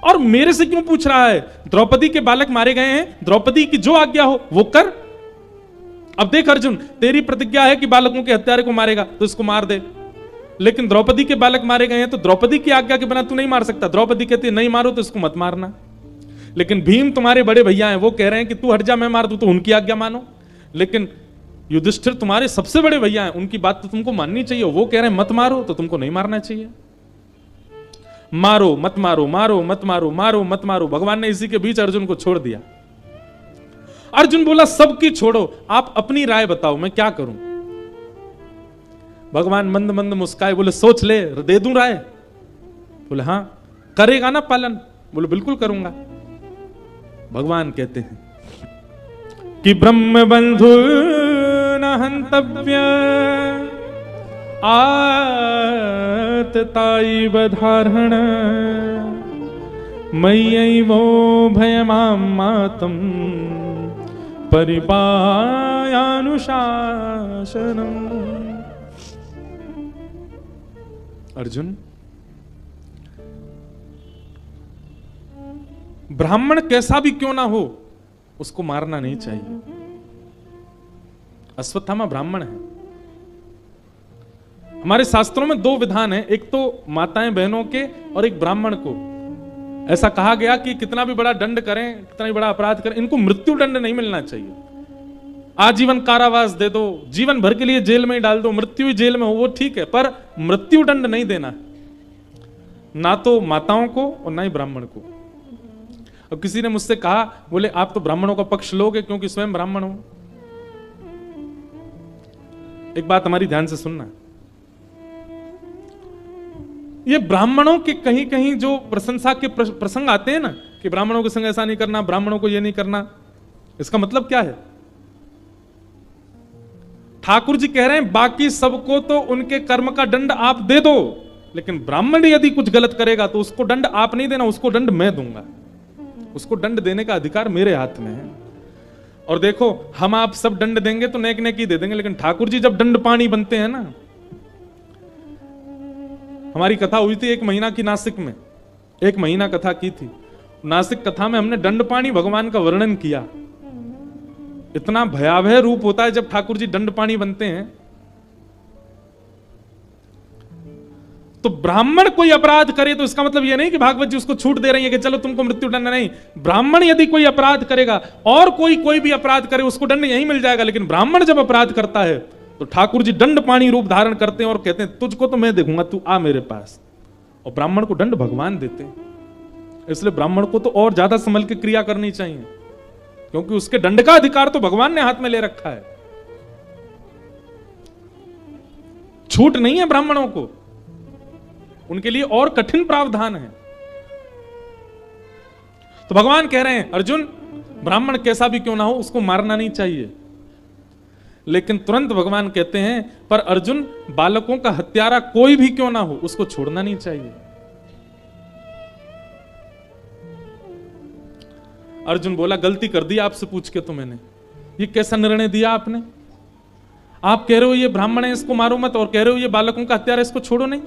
और मेरे से क्यों पूछ रहा है? द्रौपदी के बालक मारे गए हैं, द्रौपदी की जो आज्ञा हो वो कर। अब देख अर्जुन, तेरी प्रतिज्ञा है कि बालकों के हत्यारे को मारेगा तो इसको मार दे, लेकिन द्रौपदी के बालक मारे गए हैं तो द्रौपदी की आज्ञा के बिना तू नहीं मार सकता। द्रौपदी कहती है नहीं मारो तो इसको मत मारना। लेकिन भीम तुम्हारे बड़े भैया हैं, वो कह रहे हैं कि तू हट जा, मैं मार दूं, तो उनकी आज्ञा मानो। लेकिन युधिष्ठिर तुम्हारे सबसे बड़े भैया हैं, उनकी बात तो तुमको माननी चाहिए। वो कह रहे हैं मत मारो, तो तुमको नहीं मारना चाहिए। मारो मत मारो, मारो मत मारो, मारो मत मारो। भगवान ने इसी के बीच अर्जुन को छोड़ दिया। अर्जुन बोला सबकी छोड़ो, आप अपनी राय बताओ, मैं क्या करूं। भगवान मंद मंद मुस्काए, बोले सोच ले, दे दूं राय? बोले हाँ। करेगा ना पालन? बोले बिल्कुल करूंगा। भगवान कहते हैं कि ब्रह्म बंधु न हंतव्य आतताई बधारण मय्यैवो भयमां मातम परिपायानुशासनम। अर्जुन, ब्राह्मण कैसा भी क्यों ना हो उसको मारना नहीं चाहिए। अश्वत्थामा ब्राह्मण है। हमारे शास्त्रों में दो विधान है, एक तो माताएं बहनों के और एक ब्राह्मण को। ऐसा कहा गया कि कितना भी बड़ा दंड करें, कितना भी बड़ा अपराध करें, इनको मृत्यु दंड नहीं मिलना चाहिए। आजीवन कारावास दे दो, जीवन भर के लिए जेल में ही डाल दो, मृत्यु ही जेल में हो वो ठीक है, पर मृत्यु दंड नहीं देना, ना तो माताओं को और ना ही ब्राह्मण को। अब किसी ने मुझसे कहा, बोले आप तो ब्राह्मणों का पक्ष लोगे क्योंकि स्वयं ब्राह्मण हो। एक बात हमारी ध्यान से सुनना, ये ब्राह्मणों के कहीं कहीं जो प्रशंसा के प्रसंग आते हैं ना, कि ब्राह्मणों के संग ऐसा नहीं करना, ब्राह्मणों को ये नहीं करना, इसका मतलब क्या है? ठाकुर जी कह रहे हैं बाकी सबको तो उनके कर्म का दंड आप दे दो, लेकिन ब्राह्मण यदि कुछ गलत करेगा तो उसको दंड आप नहीं देना, उसको दंड मैं दूंगा। उसको दंड देने का अधिकार मेरे हाथ में है। और देखो, हम आप सब दंड देंगे तो नेक नेक ही दे देंगे, लेकिन ठाकुर जी जब दंड पानी बनते हैं ना, हमारी कथा हुई थी 1 महीना की नासिक में, 1 महीना कथा की थी। नासिक कथा में हमने दंड पानी भगवान का वर्णन किया। इतना भयावह रूप होता है जब ठाकुर जी दंड पानी बनते हैं। तो ब्राह्मण कोई अपराध करे तो इसका मतलब यह नहीं कि भागवत जी उसको छूट दे रही है कि चलो तुमको मृत्यु दंड नहीं। ब्राह्मण यदि कोई अपराध करेगा और कोई भी अपराध करे उसको दंड यही मिल जाएगा, लेकिन ब्राह्मण जब अपराध करता है तो ठाकुर जी दंड पानी रूप धारण करते हैं और कहते हैं तुझको तो मैं देखूंगा, तू आ मेरे पास। और ब्राह्मण को दंड भगवान देते हैं। इसलिए ब्राह्मण को तो और ज्यादा संभल के क्रिया करनी चाहिए, क्योंकि उसके दंड का अधिकार तो भगवान ने हाथ में ले रखा है। छूट नहीं है ब्राह्मणों को, उनके लिए और कठिन प्रावधान है। तो भगवान कह रहे हैं अर्जुन, ब्राह्मण कैसा भी क्यों ना हो उसको मारना नहीं चाहिए। लेकिन तुरंत भगवान कहते हैं पर अर्जुन, बालकों का हत्यारा कोई भी क्यों ना हो उसको छोड़ना नहीं चाहिए। अर्जुन बोला गलती कर दी आपसे पूछ के तो मैंने, ये कैसा निर्णय दिया आपने? आप कह रहे हो ये ब्राह्मण है इसको मारो मत, और कह रहे हो ये बालकों का हत्यारा इसको छोड़ो नहीं।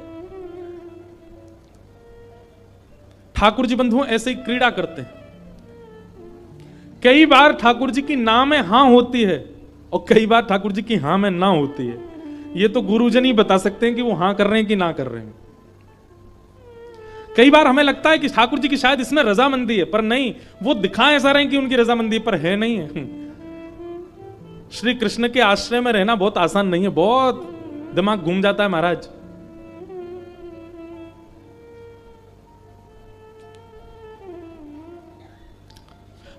ठाकुर जी बंधुओं ऐसे ही क्रीड़ा करते हैं। कई बार ठाकुर जी की ना में हां होती है और कई बार ठाकुर जी की हां में ना होती है। ये तो गुरुजन ही बता सकते हैं कि वो हां कर रहे हैं कि ना कर रहे हैं। कई बार हमें लगता है कि ठाकुर जी की शायद इसमें रजामंदी है, पर नहीं, वो दिखाएं ऐसा रहे कि उनकी रजामंदी पर है नहीं है। श्री कृष्ण के आश्रय में रहना बहुत आसान नहीं है, बहुत दिमाग घूम जाता है महाराज।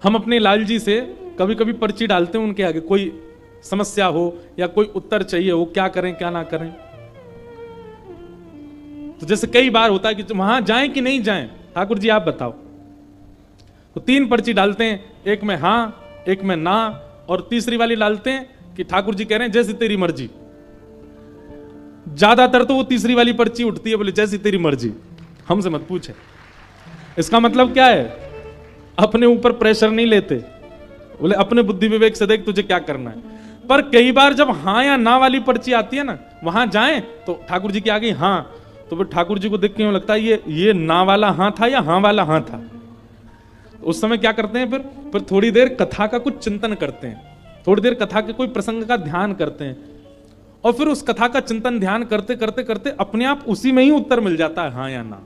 हम अपने लाल जी से कभी कभी पर्ची डालते हैं उनके आगे, कोई समस्या हो या कोई उत्तर चाहिए हो, क्या करें क्या ना करें। तो जैसे कई बार होता है कि वहां जाएं कि नहीं जाएं, ठाकुर जी आप बताओ। तो 3 पर्ची डालते हैं, एक में हां, एक में ना, और तीसरी वाली डालते हैं कि ठाकुर जी कह रहे हैं जैसी तेरी मर्जी। ज्यादातर तो वो तीसरी वाली पर्ची उठती है, बोले जैसी तेरी मर्जी, हमसे मत पूछे। इसका मतलब क्या है? अपने ऊपर प्रेशर नहीं लेते, बोले अपने बुद्धि विवेक से देख तुझे क्या करना है। पर कई बार जब हां या ना वाली पर्ची आती है ना, वहां जाएं तो ठाकुर जी की आ गई हां, तो फिर ठाकुर जी को देख के लगता है ये ना वाला हां था या हां वाला हां था। तो उस समय क्या करते हैं, फिर थोड़ी देर कथा का कुछ चिंतन करते हैं, थोड़ी देर कथा के कोई प्रसंग का ध्यान करते हैं, और फिर उस कथा का चिंतन ध्यान करते करते करते अपने आप उसी में ही उत्तर मिल जाता है हां या ना।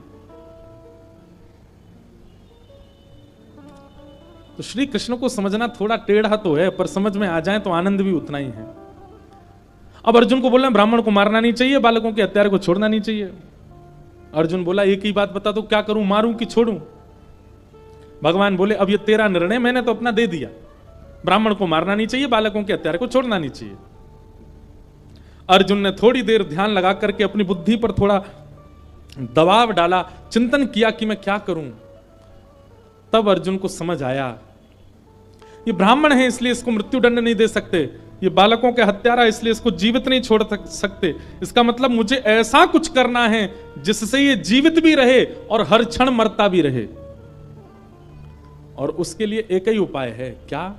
तो श्री कृष्ण को समझना थोड़ा टेढ़ा तो है, पर समझ में आ जाए तो आनंद भी उतना ही है। अब अर्जुन को बोल रहे हैं ब्राह्मण को मारना नहीं चाहिए, बालकों के हत्यारे को छोड़ना नहीं चाहिए। अर्जुन बोला एक ही बात बता दो, क्या करूं, मारूं कि छोड़ूं? भगवान बोले अब ये तेरा निर्णय, मैंने तो अपना दे दिया। ब्राह्मण को मारना नहीं चाहिए, बालकों के हत्यारे को छोड़ना नहीं चाहिए। अर्जुन ने थोड़ी देर ध्यान लगा करके अपनी बुद्धि पर थोड़ा दबाव डाला, चिंतन किया कि मैं क्या करूं। तब अर्जुन को समझ आया, ये ब्राह्मण है इसलिए इसको मृत्यु दंड नहीं दे सकते, ये बालकों के हत्यारा इसलिए इसको जीवित नहीं छोड़ सकते। इसका मतलब मुझे ऐसा कुछ करना है जिससे ये जीवित भी रहे और हर क्षण मरता भी रहे। और उसके लिए एक ही उपाय है, क्या?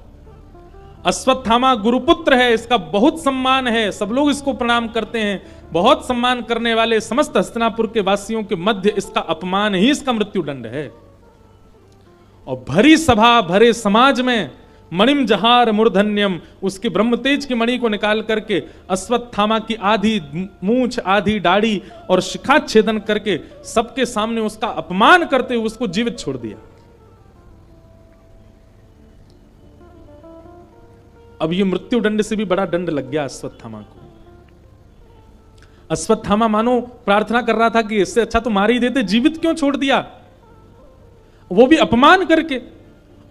अश्वत्थामा गुरुपुत्र है, इसका बहुत सम्मान है, सब लोग इसको प्रणाम करते हैं, बहुत सम्मान करने वाले समस्त हस्तिनापुर के वासियों के मध्य इसका अपमान ही इसका मृत्यु दंड है। और भरी सभा भरे समाज में मणिम जहार मूर्धन्यम, उसके ब्रह्म तेज की मणि को निकाल करके अश्वत्थामा की आधी मूंछ आधी दाढ़ी और शिखा छेदन करके सबके सामने उसका अपमान करते हुए उसको जीवित छोड़ दिया। अब ये मृत्यु दंड से भी बड़ा दंड लग गया अश्वत्थामा को। अश्वत्थामा मानो प्रार्थना कर रहा था कि इससे अच्छा तो मार ही देते, जीवित क्यों छोड़ दिया, वो भी अपमान करके।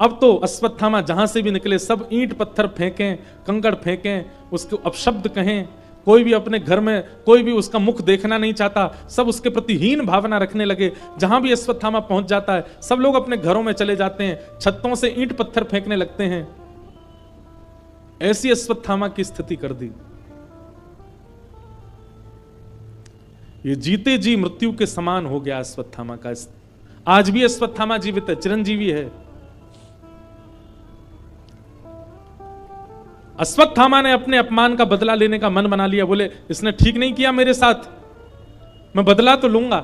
अब तो अश्वत्थामा जहां से भी निकले सब ईंट पत्थर फेंकें, कंकड़ फेंकें, उसको अपशब्द कहें, कोई भी अपने घर में कोई भी उसका मुख देखना नहीं चाहता, सब उसके प्रति हीन भावना रखने लगे। जहां भी अश्वत्थामा पहुंच जाता है सब लोग अपने घरों में चले जाते हैं, छतों से ईंट पत्थर फेंकने लगते हैं। ऐसी अश्वत्थामा की स्थिति कर दी। ये जीते जी मृत्यु के समान हो गया अश्वत्थामा का। आज भी अश्वत्थामा जीवित है, चिरंजीवी है। अश्वत्थामा ने अपने अपमान का बदला लेने का मन बना लिया, बोले इसने ठीक नहीं किया मेरे साथ, मैं बदला तो लूंगा।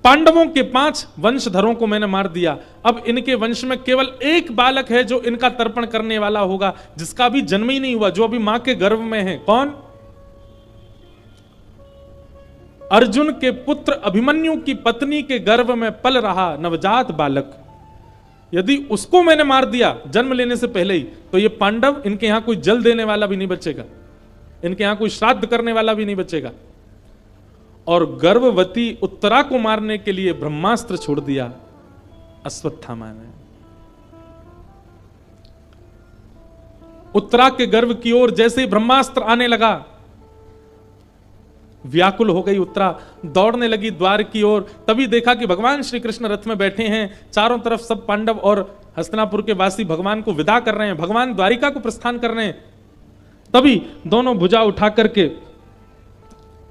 पांडवों के 5 वंशधरों को मैंने मार दिया, अब इनके वंश में केवल एक बालक है जो इनका तर्पण करने वाला होगा, जिसका भी जन्म ही नहीं हुआ, जो अभी मां के गर्भ में है। कौन? अर्जुन के पुत्र अभिमन्यु की पत्नी के गर्भ में पल रहा नवजात बालक। यदि उसको मैंने मार दिया जन्म लेने से पहले ही, तो ये पांडव, इनके यहां कोई जल देने वाला भी नहीं बचेगा, इनके यहां कोई श्राद्ध करने वाला भी नहीं बचेगा। और गर्भवती उत्तरा को मारने के लिए ब्रह्मास्त्र छोड़ दिया अश्वत्थामा ने। उत्तरा के गर्भ की ओर जैसे ही ब्रह्मास्त्र आने लगा, व्याकुल हो गई उत्तरा, दौड़ने लगी द्वार की ओर। तभी देखा कि भगवान श्री कृष्ण रथ में बैठे हैं, चारों तरफ सब पांडव और हस्तिनापुर के वासी भगवान को विदा कर रहे हैं, भगवान द्वारिका को प्रस्थान कर रहे हैं। तभी दोनों भुजा उठा करके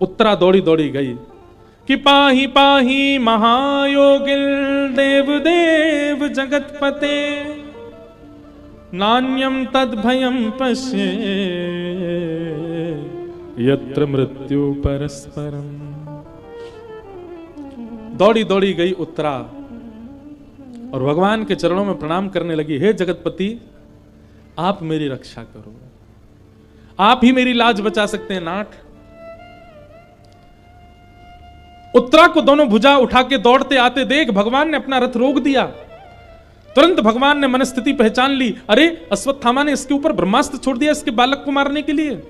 उत्तरा दौड़ी दौड़ी गई कि पाही पाही महायोगिल देव देव जगतपते नान्यम तद भयम पश्ये यत्र मृत्यु परस्परम। दौड़ी दौड़ी गई उत्तरा और भगवान के चरणों में प्रणाम करने लगी, हे जगतपति आप मेरी रक्षा करो, आप ही मेरी लाज बचा सकते हैं नाथ। उत्तरा को दोनों भुजा उठा के दौड़ते आते देख भगवान ने अपना रथ रोक दिया। तुरंत भगवान ने मनस्थिति पहचान ली, अरे अश्वत्थामा ने इसके ऊपर ब्रह्मास्त्र छोड़ दिया इसके बालक को मारने के लिए।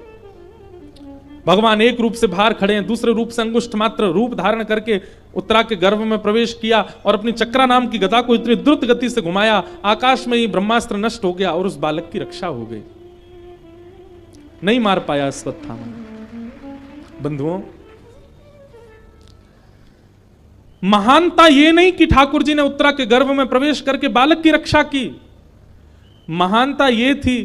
भगवान एक रूप से बाहर खड़े हैं, दूसरे रूप से अंगुष्ठ मात्र रूप धारण करके उत्तरा के गर्भ में प्रवेश किया और अपनी चक्रा नाम की गदा को इतनी द्रुत गति से घुमाया, आकाश में ही ब्रह्मास्त्र नष्ट हो गया और उस बालक की रक्षा हो गई। नहीं मार पाया अश्वत्थामा। बंधुओं, महानता ये नहीं कि ठाकुर जी ने उत्तरा के गर्भ में प्रवेश करके बालक की रक्षा की, महानता ये थी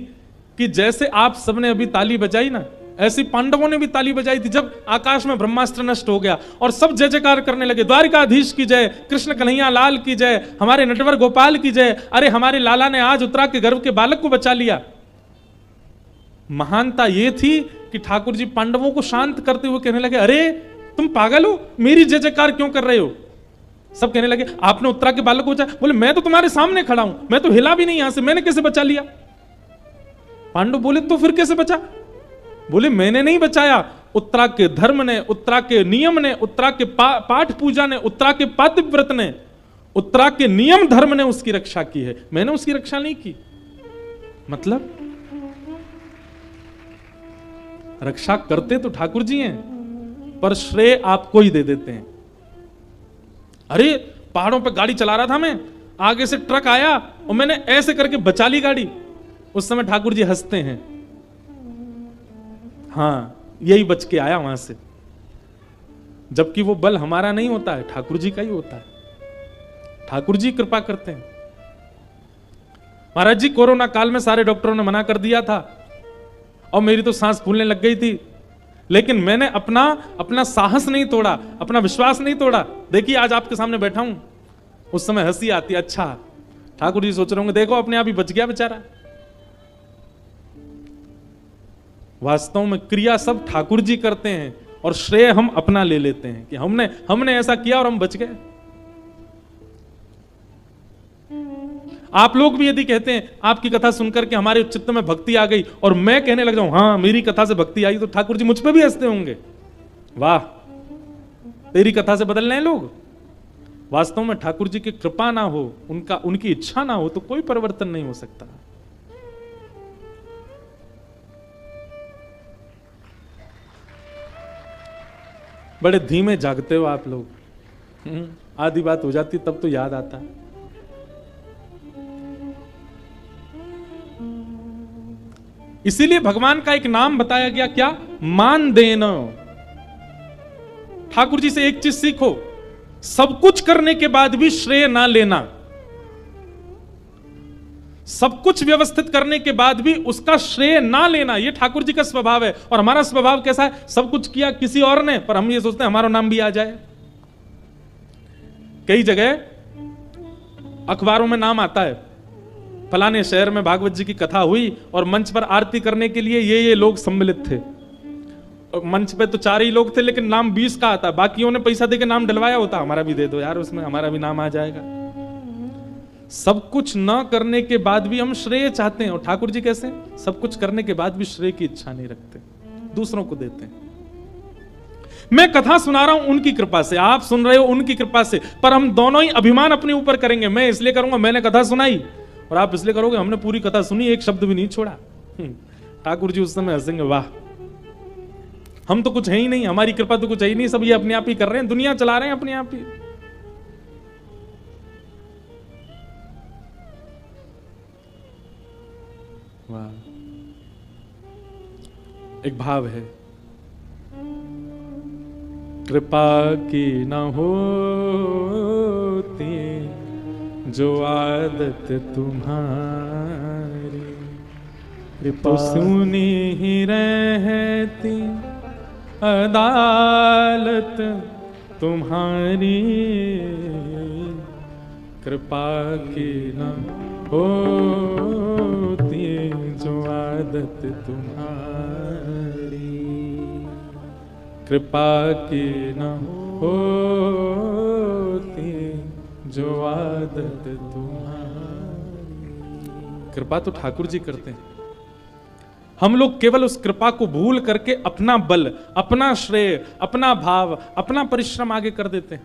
कि जैसे आप सबने अभी ताली बजाई ना, ऐसी पांडवों ने भी ताली बजाई थी जब आकाश में ब्रह्मास्त्र नष्ट हो गया और सब जय जयकार करने लगे, द्वारिकाधीश की जय, कृष्ण कन्हैया लाल की जय, हमारे नटवर गोपाल की जय, अरे हमारे लाला ने आज उत्तरा के गर्भ के बालक को बचा लिया। महानता यह थी कि ठाकुर जी पांडवों को शांत करते हुए कहने लगे, अरे तुम पागल हो, मेरी जय जयकार क्यों कर रहे हो? सब कहने लगे आपने उत्तरा के बालक को बचाया। बोले मैं तो तुम्हारे सामने खड़ा हूं, मैं तो हिला भी नहीं यहां से, मैंने कैसे बचा लिया? पांडव बोले तो फिर कैसे बचा? बोले मैंने नहीं बचाया, उत्तरा के धर्म ने, उत्तरा के नियम ने, उत्तरा के पाठ पूजा ने, उत्तरा के पातिव्रत ने, उत्तरा के नियम धर्म ने उसकी रक्षा की है, मैंने उसकी रक्षा नहीं की। मतलब रक्षा करते तो ठाकुर जी हैं, पर श्रेय आपको ही दे देते हैं। अरे पहाड़ों पे गाड़ी चला रहा था मैं, आगे से ट्रक आया और मैंने ऐसे करके बचा ली गाड़ी, उस समय ठाकुर जी हंसते हैं। हाँ, यही बच के आया वहां से, जबकि वो बल हमारा नहीं होता है, ठाकुर जी का ही होता है। ठाकुर जी कृपा करते हैं। महाराज जी कोरोना काल में सारे डॉक्टरों ने मना कर दिया था और मेरी तो सांस फूलने लग गई थी, लेकिन मैंने अपना साहस नहीं तोड़ा, अपना विश्वास नहीं तोड़ा। देखिए आज आपके सामने बैठा हूं, उस समय हंसी आती, अच्छा ठाकुर जी सोच रहे होंगे देखो अपने आप ही बच गया बेचारा। वास्तव में क्रिया सब ठाकुर जी करते हैं और श्रेय हम अपना ले लेते हैं कि हमने ऐसा किया और हम बच गए। आप लोग भी यदि कहते हैं आपकी कथा सुनकर के हमारे चित्त में भक्ति आ गई और मैं कहने लग जाऊं हाँ मेरी कथा से भक्ति आई, तो ठाकुर जी मुझ पे भी हंसते होंगे, वाह तेरी कथा से बदल रहे हैं लोग। वास्तव में ठाकुर जी की कृपा ना हो, उनकी इच्छा ना हो तो कोई परिवर्तन नहीं हो सकता। बड़े धीमे जागते हो आप लोग, आधी बात हो जाती तब तो याद आता। इसीलिए भगवान का एक नाम बताया गया, क्या? मान देना। ठाकुर जी से एक चीज सीखो, सब कुछ करने के बाद भी श्रेय ना लेना। सब कुछ व्यवस्थित करने के बाद भी उसका श्रेय ना लेना, यह ठाकुर जी का स्वभाव है। और हमारा स्वभाव कैसा है? सब कुछ किया किसी और ने, पर हम ये सोचते हैं हमारा नाम भी आ जाए। कई जगह अखबारों में नाम आता है, फलाने शहर में भागवत जी की कथा हुई और मंच पर आरती करने के लिए ये लोग सम्मिलित थे। मंच पे तो 4 ही लोग थे, लेकिन नाम 20 का आता, बाकियों ने पैसा देके नाम डलवाया होता, हमारा भी दे दो यार, उसमें हमारा भी नाम आ जाएगा। सब कुछ न करने के बाद भी हम श्रेय चाहते हैं, और ठाकुर जी कैसे? सब कुछ करने के बाद भी श्रेय की इच्छा नहीं रखते, दूसरों को देते हैं। मैं कथा सुना रहा हूं उनकी कृपा से, आप सुन रहे हो उनकी कृपा से, पर हम दोनों ही अभिमान अपने ऊपर करेंगे। मैं इसलिए करूंगा मैंने कथा सुनाई, और आप इसलिए करोगे हमने पूरी कथा सुनी, एक शब्द भी नहीं छोड़ा। ठाकुर जी उस समय हंसेंगे, वाह हम तो कुछ है ही नहीं, हमारी कृपा तो कुछ है ही नहीं, सब ये अपने आप ही कर रहे हैं, दुनिया चला रहे हैं अपने आप ही। वाह। एक भाव है, कृपा की न होती जो आदत तुम्हारी, तो सुनी ही रहती अदालत तुम्हारी। कृपा की न होती जो आदत तुम्हारी, कृपा की न होती जो आदत तुम्हारी। कृपा तो ठाकुर जी करते हैं, हम लोग केवल उस कृपा को भूल करके अपना बल, अपना श्रेय, अपना भाव, अपना परिश्रम आगे कर देते हैं,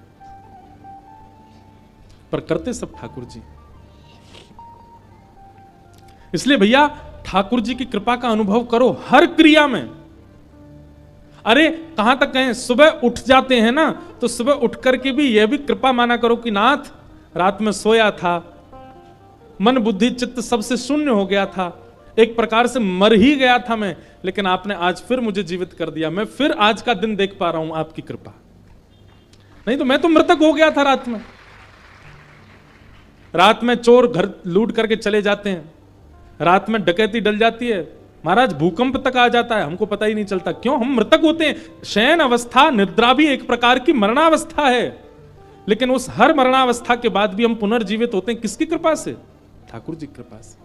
पर करते सब ठाकुर जी। इसलिए भैया ठाकुर जी की कृपा का अनुभव करो हर क्रिया में। अरे कहां तक कहें, सुबह उठ जाते हैं ना, तो सुबह उठ करके भी यह भी कृपा माना करो कि नाथ रात में सोया था, मन बुद्धि चित्त सबसे शून्य हो गया था, एक प्रकार से मर ही गया था मैं, लेकिन आपने आज फिर मुझे जीवित कर दिया, मैं फिर आज का दिन देख पा रहा हूं आपकी कृपा। नहीं तो मैं तो मृतक हो गया था रात में। रात में चोर घर लूट करके चले जाते हैं, रात में डकैती डल जाती है, महाराज भूकंप तक आ जाता है, हमको पता ही नहीं चलता। क्यों? हम मृतक होते हैं। शयन अवस्था, निद्रा भी एक प्रकार की मरणावस्था है, लेकिन उस हर मरणावस्था के बाद भी हम पुनर्जीवित होते हैं। किसकी कृपा से? ठाकुर जी की कृपा से।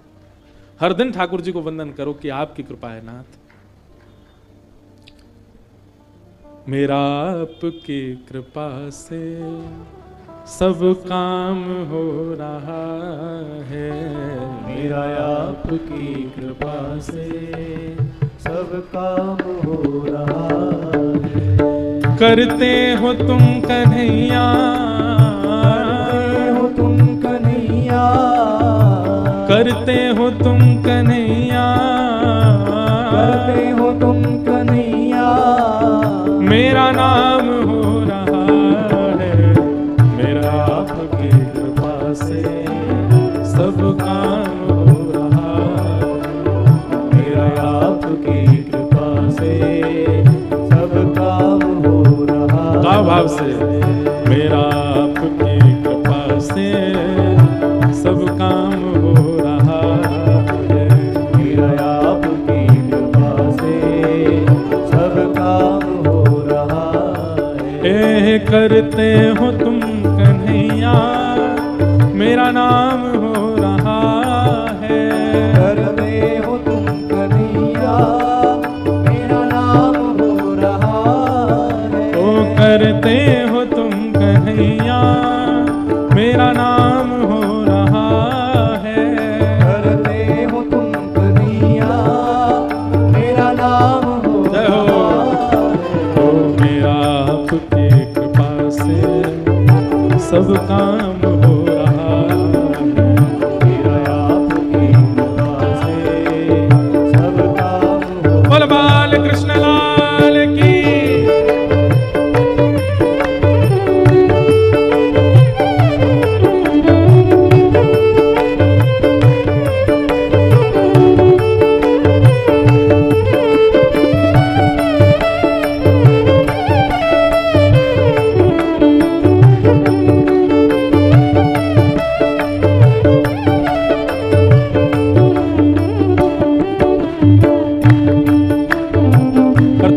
हर दिन ठाकुर जी को वंदन करो कि आपकी कृपा है नाथ। मेरा आपकी कृपा से सब काम हो रहा है, मेरा आपकी कृपा से सब काम हो रहा है। करते हो तुम कन्हैया, करते हो तुम कन्हैया, करते हो तुम कन्हैया, करते हो तुम कन्हैया। मेरा नाम हो रहा है, मेरा आपकी कृपा से सब काम हो रहा है। मेरा आपकी कृपा से से मेरा आपकी कृपा से सब काम हो रहा है। मेरा आपकी कृपा से सब काम हो रहा है। करते हो तुम कन्हैया मेरा नाम हो रहा है। करते हो तुम कन्हैया मेरा नाम हो रहा है। ओ करते हो तुम कन्हैया मेरा नाम हो रहा है। करते हो तुम कन्हैया मेरा नाम हो रहा है। ओ मेरा आपकी कृपा से सब काम हो रहा है। मेरा आपकी कृपा से सब काम हो। बोल बाल कृष्ण लाल की।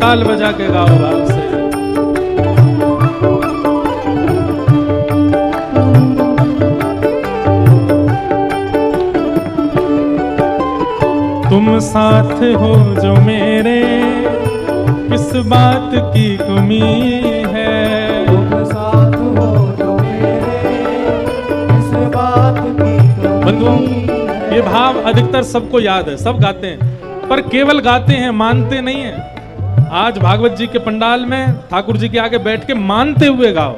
ताल बजा के गाओ भाव से। तुम साथ हो जो मेरे किस बात की कमी है। तुम साथ हो जो मेरे इस बात की बंधुओं कमी ये भाव अधिकतर सबको याद है, सब गाते हैं, पर केवल गाते हैं मानते नहीं है। आज भागवत जी के पंडाल में ठाकुर जी के आगे बैठ के मानते हुए गाओ,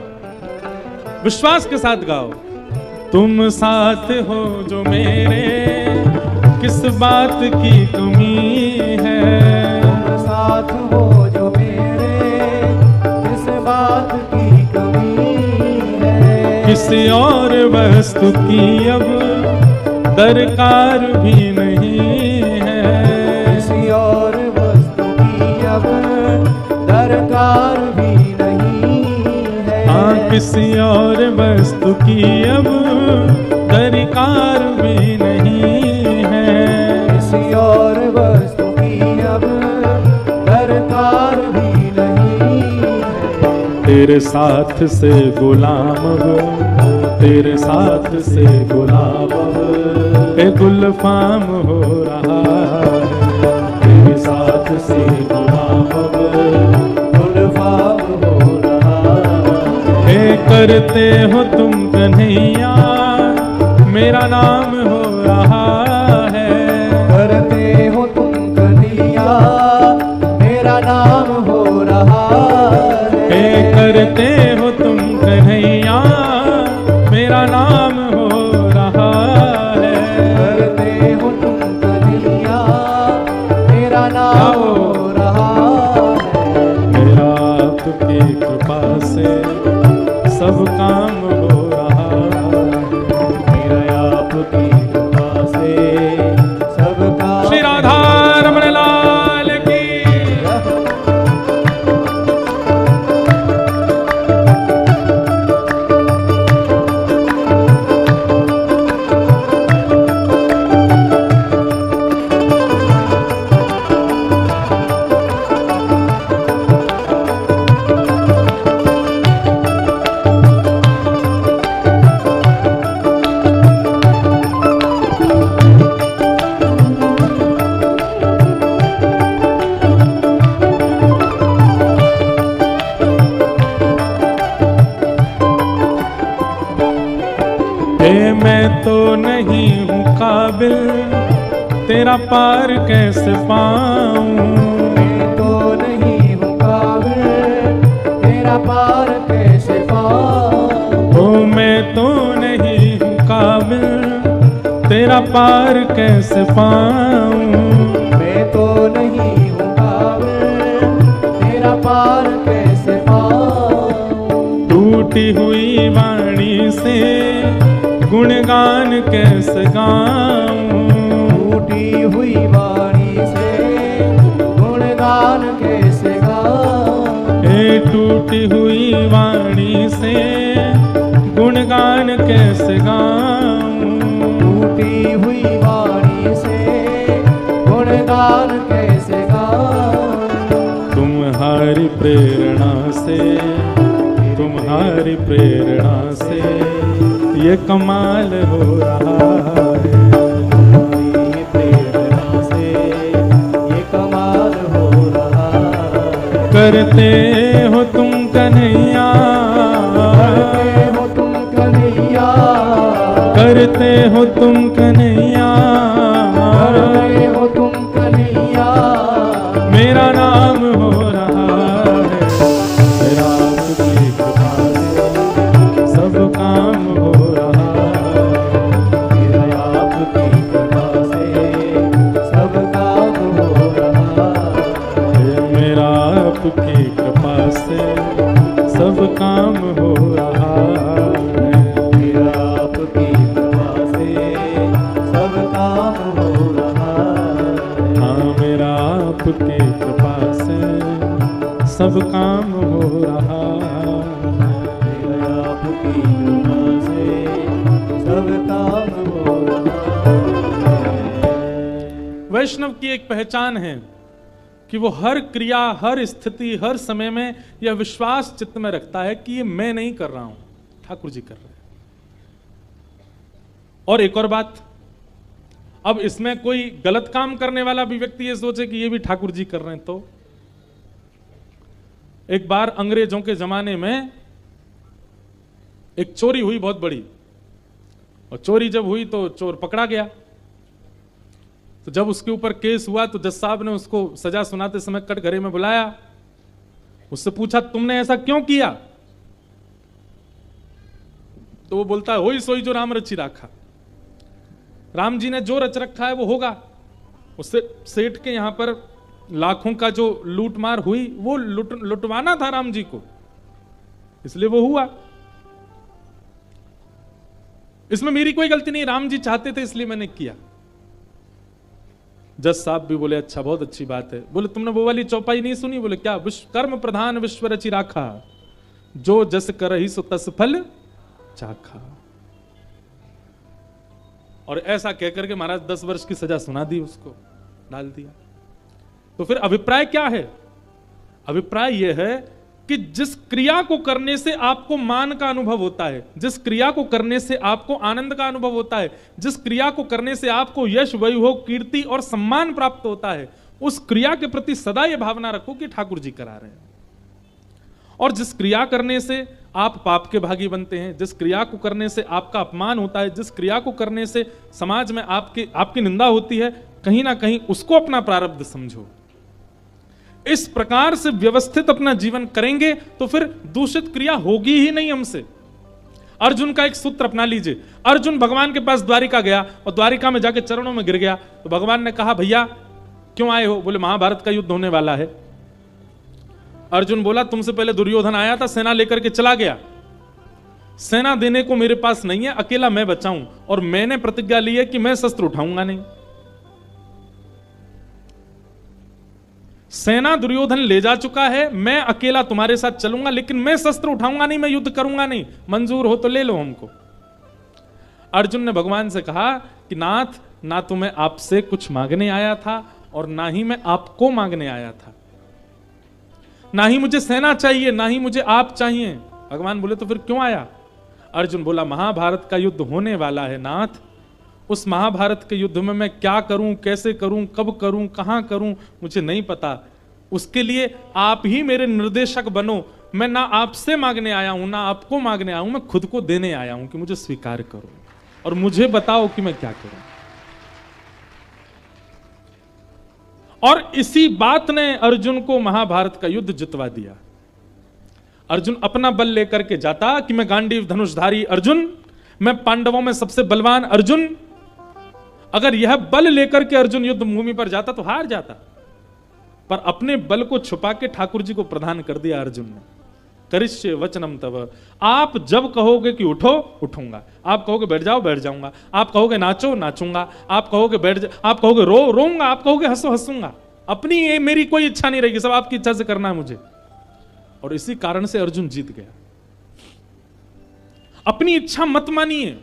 विश्वास के साथ गाओ। तुम साथ हो जो मेरे किस बात की कमी है। तुम साथ हो जो मेरे इस बात की कमी है। किसी और वस्तु की अब दरकार भी नहीं है। किसी और वस्तु की अब दरकार भी नहीं है। हाँ किसी और वस्तु की अब दरकार भी नहीं है। किसी और वस्तु की अब दरकार भी नहीं है। तेरे साथ से गुलाम हो, तेरे साथ से गुलाम ए गुलफाम हो रहा है। तेरे साथ से गुलाम गुलफाम हो रहा है। करते हो तुम कन्हैया मेरा नाम हो रहा है। करते हो तुम कन्हैया मेरा नाम हो रहा है। करते हो तुम कन्हैया मेरा नाम हो रहा है। करते हो तुम कन्हैया मेरा नाम हो रहा है। मेरा आपकी कृपा से सब काम हो रहा है। मेरा आपकी कृपा से सब काम। श्री राधा रमण लाल की। मैं तो नहीं हूँ काबिल तेरा पार कैसे पाऊं। मैं तो नहीं हूँ काबिल तेरा पार कैसे पाऊं। ओ मैं तो नहीं हूँ काबिल तेरा पार कैसे पाऊं। मैं तो नहीं हूँ काबिल तेरा पार कैसे पाऊं। टूटी हुई वाणी से गुणगान कैसे गाऊं। टूटी हुई वाणी से गुणगान कैसे गाऊं। हे टूटी हुई वाणी से गुणगान कैसे गाऊं, टूटी हुई वाणी से गुणगान कैसे गाऊं। तुम्हारी प्रेरणा से, तुम्हारी प्रेरणा से ये कमाल हो रहा है, तुम्हारी प्रेरणा से ये कमाल हो रहा है। करते हो तुम कन्हैया, करते हो तुम कन्हैया, करते हो तुम कन्हैया, करते हो तुम कन्हैया, मेरा नाम हो रहा है। मेरा आपकी कृपा से सब काम हो रहा है, मेरा आपकी कृपा से सब काम हो रहा है। मेरा आपकी कृपा से सब काम हो रहा है। मेरा आपकी कृपा से सब काम हो रहा है। हाँ, मेरा आपकी कृपा से सब काम हो रहा है। मेरा आपकी कृपा से सब काम हो रहा है। वैष्णव की एक पहचान है कि वो हर क्रिया, हर स्थिति, हर समय में यह विश्वास चित्त में रखता है कि ये मैं नहीं कर रहा हूं, ठाकुर जी कर रहे हैं। और एक और बात, अब इसमें कोई गलत काम करने वाला भी व्यक्ति ये सोचे कि ये भी ठाकुर जी कर रहे हैं, तो एक बार अंग्रेजों के जमाने में एक चोरी हुई बहुत बड़ी, और चोरी जब हुई तो चोर पकड़ा गया। तो जब उसके ऊपर केस हुआ तो जज साहब ने उसको सजा सुनाते समय कटघरे में बुलाया, उससे पूछा तुमने ऐसा क्यों किया? तो वो बोलता है होई सोई जो राम रचि राखा, राम जी ने जो रच रखा है वो होगा। उससे सेठ के यहां पर लाखों का जो लूटमार हुई वो लुटवाना था राम जी को, इसलिए वो हुआ। इसमें मेरी कोई गलती नहीं, राम जी चाहते थे इसलिए मैंने किया। जज साहब भी बोले अच्छा, बहुत अच्छी बात है। बोले तुमने वो वाली चौपाई नहीं सुनी? बोले क्या? विश्व कर्म प्रधान विश्व रचि राखा, जो जस करहि सो तस फल चाखा। और ऐसा कहकर के महाराज 10 वर्ष की सजा सुना दी, उसको डाल दिया। तो फिर अभिप्राय क्या है? अभिप्राय यह है कि जिस क्रिया को करने से आपको मान का अनुभव होता है, जिस क्रिया को करने से आपको आनंद का अनुभव होता है, जिस क्रिया को करने से आपको यश, वैभव, कीर्ति और सम्मान प्राप्त होता है, उस क्रिया के प्रति सदा यह भावना रखो कि ठाकुर जी करा रहे हैं। और जिस क्रिया करने से आप पाप के भागी बनते हैं, जिस क्रिया को करने से आपका अपमान होता है, जिस क्रिया को करने से समाज में आपकी निंदा होती है, कहीं ना कहीं उसको अपना प्रारब्ध समझो। इस प्रकार से व्यवस्थित अपना जीवन करेंगे तो फिर दूषित क्रिया होगी ही नहीं हमसे। अर्जुन का एक सूत्र अपना लीजिए। अर्जुन भगवान के पास द्वारिका गया और द्वारिका में जाके चरणों में गिर गया, तो भगवान ने कहा भैया क्यों आए हो? बोले महाभारत का युद्ध होने वाला है। अर्जुन बोला तुमसे पहले दुर्योधन आया था, सेना लेकर के चला गया, सेना देने को मेरे पास नहीं है, अकेला मैं बचाऊं, और मैंने प्रतिज्ञा ली है कि मैं शस्त्र उठाऊंगा नहीं। सेना दुर्योधन ले जा चुका है, मैं अकेला तुम्हारे साथ चलूंगा, लेकिन मैं शस्त्र उठाऊंगा नहीं, मैं युद्ध करूंगा नहीं, मंजूर हो तो ले लो हमको। अर्जुन ने भगवान से कहा कि नाथ, ना तो मैं आपसे कुछ मांगने आया था और ना ही मैं आपको मांगने आया था, ना ही मुझे सेना चाहिए, ना ही मुझे आप चाहिए। भगवान बोले तो फिर क्यों आया? अर्जुन बोला महाभारत का युद्ध होने वाला है नाथ, उस महाभारत के युद्ध में मैं क्या करूं, कैसे करूं, कब करूं, कहां करूं, मुझे नहीं पता। उसके लिए आप ही मेरे निर्देशक बनो। मैं ना आपसे मांगने आया हूं, ना आपको मांगने आया हूं, मैं खुद को देने आया हूं कि मुझे स्वीकार करो और मुझे बताओ कि मैं क्या करूं। और इसी बात ने अर्जुन को महाभारत का युद्ध जितवा दिया। अर्जुन अपना बल लेकर के जाता कि मैं गांडीव धनुषधारी अर्जुन, मैं पांडवों में सबसे बलवान अर्जुन। अगर यह बल लेकर के अर्जुन युद्ध भूमि पर जाता तो हार जाता, पर अपने बल को छुपा के ठाकुर जी को प्रदान कर दिया अर्जुन ने। करिष्ये वचनम तव, आप जब कहोगे कि उठो उठूंगा, आप कहोगे बैठ जाओ बैठ जाऊंगा, आप कहोगे नाचो नाचूंगा, आप कहोगे आप कहोगे रो रोऊंगा, आप कहोगे हंसो हंसूंगा। अपनी ये मेरी कोई इच्छा नहीं रहेगी, सब आपकी इच्छा से करना है मुझे। और इसी कारण से अर्जुन जीत गया। अपनी इच्छा मत मानिए,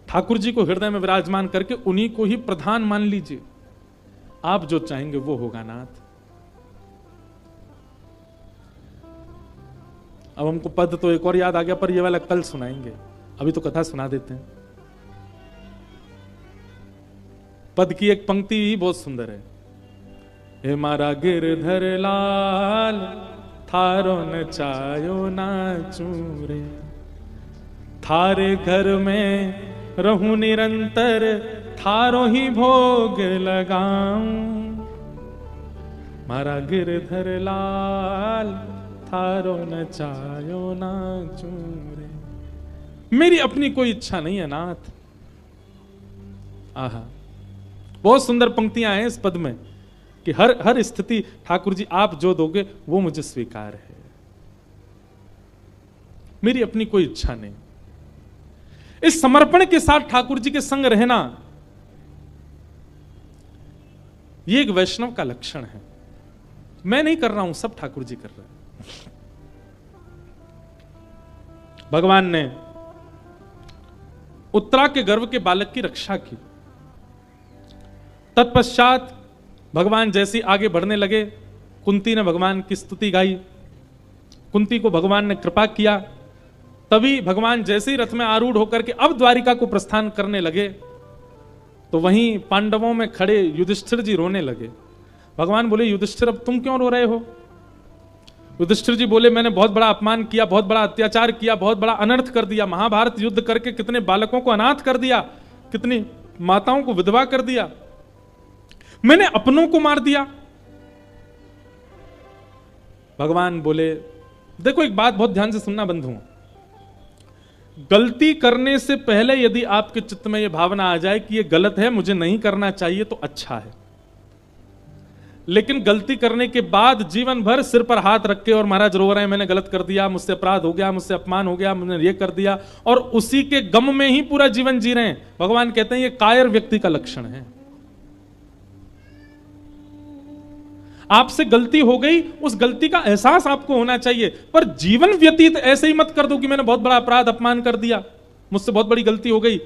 ठाकुर जी को हृदय में विराजमान करके उन्हीं को ही प्रधान मान लीजिए। आप जो चाहेंगे वो होगा नाथ। अब हमको पद तो एक और याद आ गया, पर ये वाला कल सुनाएंगे, अभी तो कथा सुना देते हैं। पद की एक पंक्ति ही बहुत सुंदर है। हे मारा गिरधर लाल थारो नचायो नाचू रे, थारे घर में रहूं निरंतर, थारो ही भोग लगाऊं। मारा गिरधर लाल थारो नचायो नाचू रे। मेरी अपनी कोई इच्छा नहीं है नाथ। आहा, बहुत सुंदर पंक्तियां हैं इस पद में कि हर स्थिति ठाकुर जी आप जो दोगे वो मुझे स्वीकार है। मेरी अपनी कोई इच्छा नहीं। इस समर्पण के साथ ठाकुर जी के संग रहना, ये एक वैष्णव का लक्षण है। मैं नहीं कर रहा हूं, सब ठाकुर जी कर रहे हैं। भगवान ने उत्तरा के गर्भ के बालक की रक्षा की। तत्पश्चात भगवान जैसी आगे बढ़ने लगे, कुंती ने भगवान की स्तुति गाई, कुंती को भगवान ने कृपा किया। तभी भगवान जैसे ही रथ में आरूढ़ होकर के अब द्वारिका को प्रस्थान करने लगे, तो वहीं पांडवों में खड़े युधिष्ठिर जी रोने लगे। भगवान बोले, युधिष्ठिर अब तुम क्यों रो रहे हो? युधिष्ठिर जी बोले, मैंने बहुत बड़ा अपमान किया, बहुत बड़ा अत्याचार किया, बहुत बड़ा अनर्थ कर दिया। महाभारत युद्ध करके कितने बालकों को अनाथ कर दिया, कितनी माताओं को विधवा कर दिया, मैंने अपनों को मार दिया। भगवान बोले, देखो एक बात बहुत ध्यान से सुनना बंधुओं, गलती करने से पहले यदि आपके चित्त में यह भावना आ जाए कि यह गलत है, मुझे नहीं करना चाहिए, तो अच्छा है। लेकिन गलती करने के बाद जीवन भर सिर पर हाथ रख के और महाराज रो रहे हैं, मैंने गलत कर दिया, मुझसे अपराध हो गया, मुझसे अपमान हो गया, मैंने ये कर दिया, और उसी के गम में ही पूरा जीवन जी रहे हैं, भगवान कहते हैं ये कायर व्यक्ति का लक्षण है। आपसे गलती हो गई, उस गलती का एहसास आपको होना चाहिए, पर जीवन व्यतीत ऐसे ही मत कर दो कि मैंने बहुत बड़ा अपराध अपमान कर दिया, मुझसे बहुत बड़ी गलती हो गई।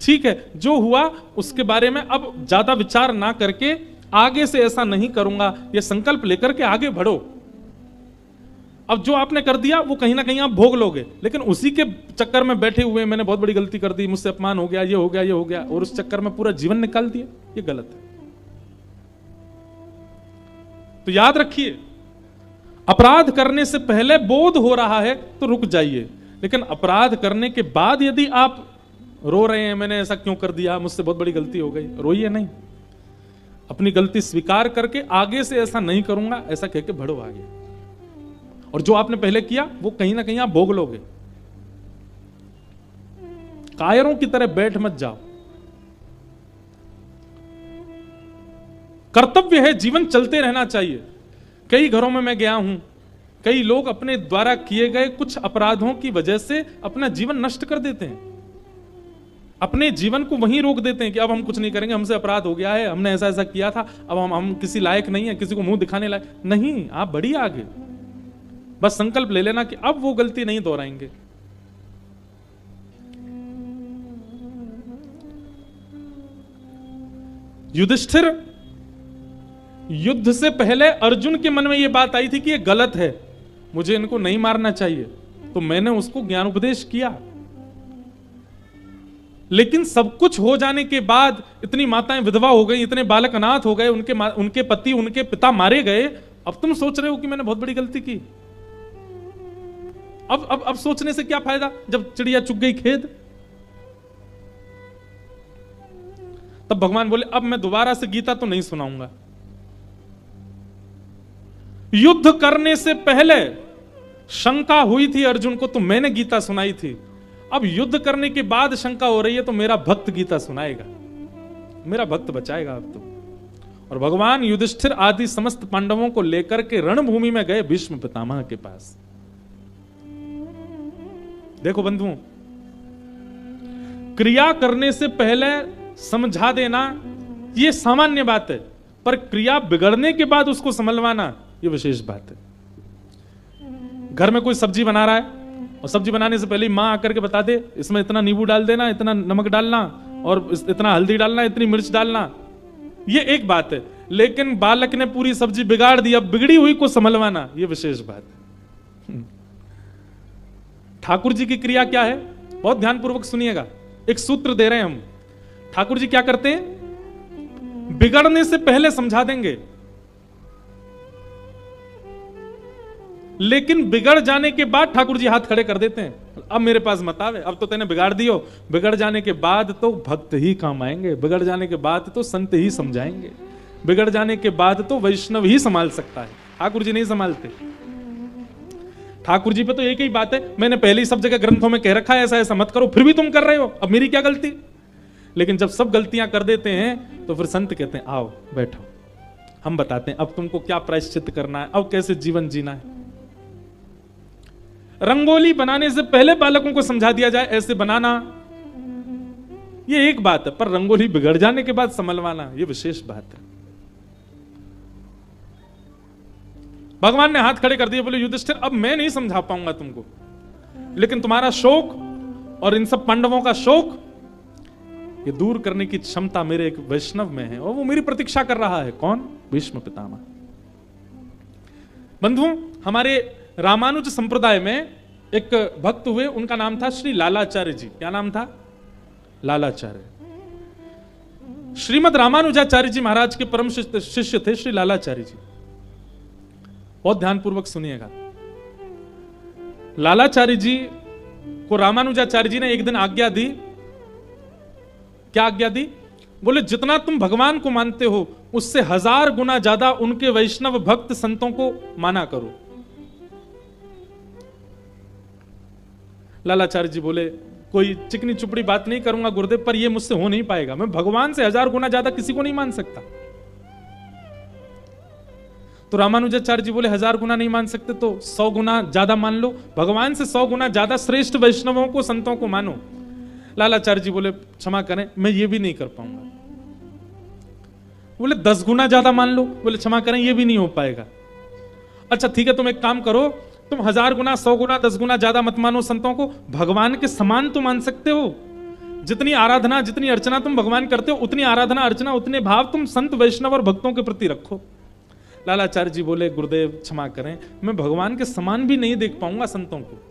ठीक है, जो हुआ उसके बारे में अब ज्यादा विचार ना करके आगे से ऐसा नहीं करूंगा, यह संकल्प लेकर के आगे बढ़ो। अब जो आपने कर दिया वो कहीं ना कहीं आप भोग लोगे, लेकिन उसी के चक्कर में बैठे हुए मैंने बहुत बड़ी गलती कर दी, मुझसे अपमान हो गया, ये हो गया, ये हो गया, और उस चक्कर में पूरा जीवन निकाल दिया, ये गलत है। तो याद रखिए, अपराध करने से पहले बोध हो रहा है तो रुक जाइए, लेकिन अपराध करने के बाद यदि आप रो रहे हैं, मैंने ऐसा क्यों कर दिया, मुझसे बहुत बड़ी गलती हो गई, रोइए नहीं। अपनी गलती स्वीकार करके आगे से ऐसा नहीं करूंगा ऐसा कह के बढ़ो आगे, और जो आपने पहले किया वो कहीं ना कहीं आप भोग लोगे। कायरों की तरह बैठ मत जाओ। कर्तव्य है, जीवन चलते रहना चाहिए। कई घरों में मैं गया हूं, कई लोग अपने द्वारा किए गए कुछ अपराधों की वजह से अपना जीवन नष्ट कर देते हैं, अपने जीवन को वहीं रोक देते हैं कि अब हम कुछ नहीं करेंगे, हमसे अपराध हो गया है, हमने ऐसा ऐसा किया था, अब हम किसी लायक नहीं है, किसी को मुंह दिखाने लायक नहीं। आप बढ़िए आगे, बस संकल्प ले लेना कि अब वो गलती नहीं दोहराएंगे। युधिष्ठिर, युद्ध से पहले अर्जुन के मन में यह बात आई थी कि यह गलत है, मुझे इनको नहीं मारना चाहिए, तो मैंने उसको ज्ञान उपदेश किया। लेकिन सब कुछ हो जाने के बाद, इतनी माताएं विधवा हो गई, इतने बालक अनाथ हो गए, उनके पति, उनके पिता मारे गए, अब तुम सोच रहे हो कि मैंने बहुत बड़ी गलती की। अब सोचने से क्या फायदा, जब चिड़िया चुग गई खेत। तब भगवान बोले, अब मैं दोबारा से गीता तो नहीं सुनाऊंगा। युद्ध करने से पहले शंका हुई थी अर्जुन को तो मैंने गीता सुनाई थी, अब युद्ध करने के बाद शंका हो रही है तो मेरा भक्त गीता सुनाएगा, मेरा भक्त बचाएगा अब तो। और भगवान युधिष्ठिर आदि समस्त पांडवों को लेकर के रणभूमि में गए भीष्म पितामह के पास। देखो बंधुओं, क्रिया करने से पहले समझा देना ये सामान्य बात है, पर क्रिया बिगड़ने के बाद उसको संभलवाना ये विशेष बात है। घर में कोई सब्जी बना रहा है और सब्जी बनाने से पहले माँ आकर के बता दे इसमें इतना नींबू डाल देना, इतना नमक डालना और इतना हल्दी डालना, इतनी मिर्च डालना, ये एक बात है। लेकिन बालक ने पूरी सब्जी बिगाड़ दी, अब बिगड़ी हुई को संभलवाना, ये विशेष बात है। ठाकुर जी की क्रिया क्या है, बहुत ध्यानपूर्वक सुनिएगा। एक सूत्र दे रहे हैं हम। ठाकुर जी क्या करते हैं, बिगड़ने से पहले समझा देंगे, लेकिन बिगड़ जाने के बाद ठाकुर जी हाथ खड़े कर देते हैं, अब मेरे पास मत आवे, अब तो तेने बिगाड़ दियो। बिगड़ जाने के बाद तो भक्त ही काम आएंगे, बिगड़ जाने के बाद तो संत ही समझाएंगे, बिगड़ जाने के बाद तो वैष्णव ही संभाल सकता है, ठाकुर जी नहीं संभालते। ठाकुर जी पे तो एक ही बात है, मैंने पहले ही सब जगह ग्रंथों में कह रखा है ऐसा ऐसा मत करो, फिर भी तुम कर रहे हो, अब मेरी क्या गलती। लेकिन जब सब गलतियां कर देते हैं तो फिर संत कहते हैं आओ बैठो, हम बताते हैं अब तुमको क्या प्रायश्चित करना है, अब कैसे जीवन जीना है। रंगोली बनाने से पहले बालकों को समझा दिया जाए ऐसे बनाना, ये एक बात है, पर रंगोली बिगड़ जाने के बाद संभलवाना ये विशेष बात है। भगवान ने हाथ खड़े कर दिए, बोले युधिष्ठिर अब मैं नहीं समझा पाऊंगा तुमको, लेकिन तुम्हारा शोक और इन सब पांडवों का शोक ये दूर करने की क्षमता मेरे एक वैष्णव में है, और वो मेरी प्रतीक्षा कर रहा है। कौन? भीष्म पितामह। बंधु, हमारे रामानुज संप्रदाय में एक भक्त हुए, उनका नाम था श्री लालाचार्य जी। क्या नाम था? लालाचार्य। श्रीमद रामानुजाचार्य जी महाराज के परम शिष्य थे श्री लालाचार्य जी। बहुत ध्यानपूर्वक सुनिएगा। लालाचार्य जी को रामानुजाचार्य जी ने एक दिन आज्ञा दी। क्या आज्ञा दी? बोले जितना तुम भगवान को मानते हो उससे 1000 गुना ज्यादा उनके वैष्णव भक्त संतों को माना करो। लालाचार्य जी बोले कोई चिकनी चुपड़ी बात नहीं करूंगा गुरुदेव, पर यह मुझसे हो नहीं पाएगा, मैं भगवान से 1000 गुना ज्यादा किसी को नहीं मान सकता। तो रामानुजाचार्य जी बोले 1000 गुना नहीं मान सकते तो 100 गुना ज्यादा मान लो, भगवान से 100 गुना ज्यादा श्रेष्ठ वैष्णवों को संतों को मानो। लालाचार्य जी बोले क्षमा करें मैं ये भी नहीं कर पाऊंगा। बोले 10 गुना ज्यादा मान लो। बोले क्षमा करें ये भी नहीं हो पाएगा। अच्छा ठीक है, तुम एक काम करो, तुम 1000 गुना 100 गुना 10 गुना ज्यादा मत मानो संतों को, भगवान के समान तो मान सकते हो। जितनी आराधना जितनी अर्चना तुम भगवान करते हो उतनी आराधना अर्चना उतने भाव तुम संत वैष्णव और भक्तों के प्रति रखो। लालाचार्य जी बोले गुरुदेव क्षमा करें, मैं भगवान के समान भी नहीं देख पाऊंगा संतों को।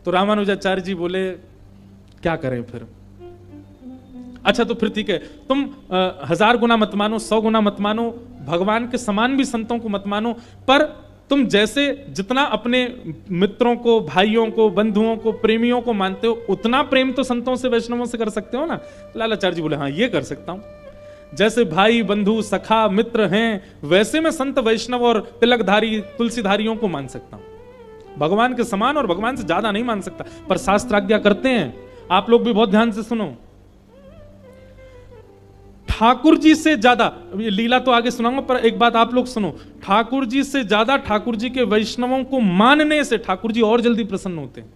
तो रामानुजाचार्य जी बोले क्या करें फिर? अच्छा तो फिर ठीक है, तुम 1000 गुना मत मानो, 100 गुना मत मानो, भगवान के समान भी संतों को मत मानो, पर तुम जैसे जितना अपने मित्रों को, भाइयों को, बंधुओं को, प्रेमियों को मानते हो उतना प्रेम तो संतों से वैष्णवों से कर सकते हो ना। लालाचार्य जी बोले हाँ ये कर सकता हूं। जैसे भाई बंधु सखा मित्र हैं वैसे मैं संत वैष्णव और तिलकधारी तुलसीधारियों को मान सकता हूं। भगवान के समान और भगवान से ज्यादा नहीं मान सकता, पर शास्त्र आज्ञा करते हैं। आप लोग भी बहुत ध्यान से सुनो, ठाकुर जी से ज्यादा, लीला तो आगे सुनाऊंगा पर एक बात आप लोग सुनो, ठाकुर जी से ज्यादा ठाकुर जी के वैष्णवों को मानने से ठाकुर जी और जल्दी प्रसन्न होते हैं।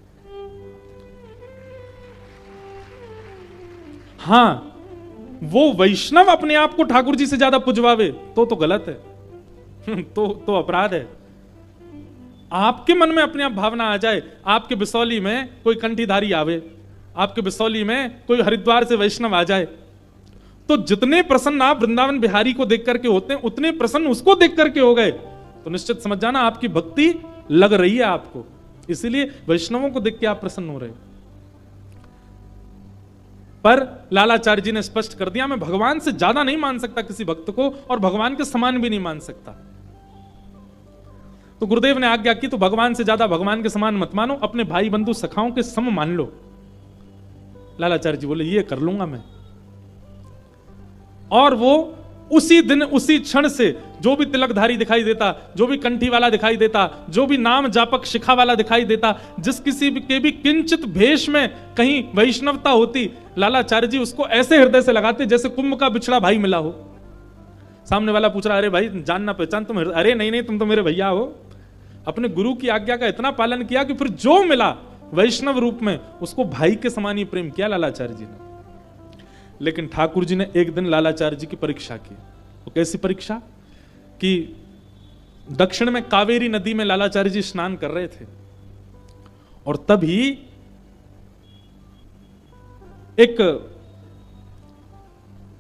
हां, वो वैष्णव अपने आप को ठाकुर जी से ज्यादा पुजवावे तो गलत है, तो अपराध है। आपके मन में अपने आप भावना आ जाए, आपके बिसौली में कोई कंठीधारी आवे, आपके बिसौली में कोई हरिद्वार से वैष्णव आ जाए, तो जितने प्रसन्न आप वृंदावन बिहारी को देख करके होते हैं उतने प्रसन्न उसको देख करके हो गए, तो निश्चित समझ जाना आपकी भक्ति लग रही है आपको, इसीलिए वैष्णवों को देख के आप प्रसन्न हो रहे। पर लालाचार्य जी ने स्पष्ट कर दिया मैं भगवान से ज्यादा नहीं मान सकता किसी भक्त को और भगवान के समान भी नहीं मान सकता। तो गुरुदेव ने आज्ञा की तो भगवान से ज्यादा भगवान के समान मत मानो, अपने भाई बंधु सखाओं के सम मान लो। लालाचार्य जी बोले ये कर लूंगा मैं। और वो उसी दिन उसी क्षण से जो भी तिलकधारी दिखाई देता, जो भी कंठी वाला दिखाई देता, जो भी नाम जापक शिखा वाला दिखाई देता, जिस किसी के भी किंचित भेष में कहीं वैष्णवता होती, लालाचार्य जी उसको ऐसे हृदय से लगाते जैसे कुंभ का बिछड़ा भाई मिला हो। सामने वाला पूछ रहा अरे भाई जानना पहचान तुम? अरे नहीं तुम तो मेरे भैया हो। अपने गुरु की आज्ञा का इतना पालन किया कि फिर जो मिला वैष्णव रूप में उसको भाई के समान ही प्रेम किया लालाचार्य जी ने। लेकिन ठाकुर जी ने एक दिन लालाचार्य जी की परीक्षा की। वो कैसी परीक्षा? कि दक्षिण में कावेरी नदी में लालाचार्य जी स्नान कर रहे थे और तभी एक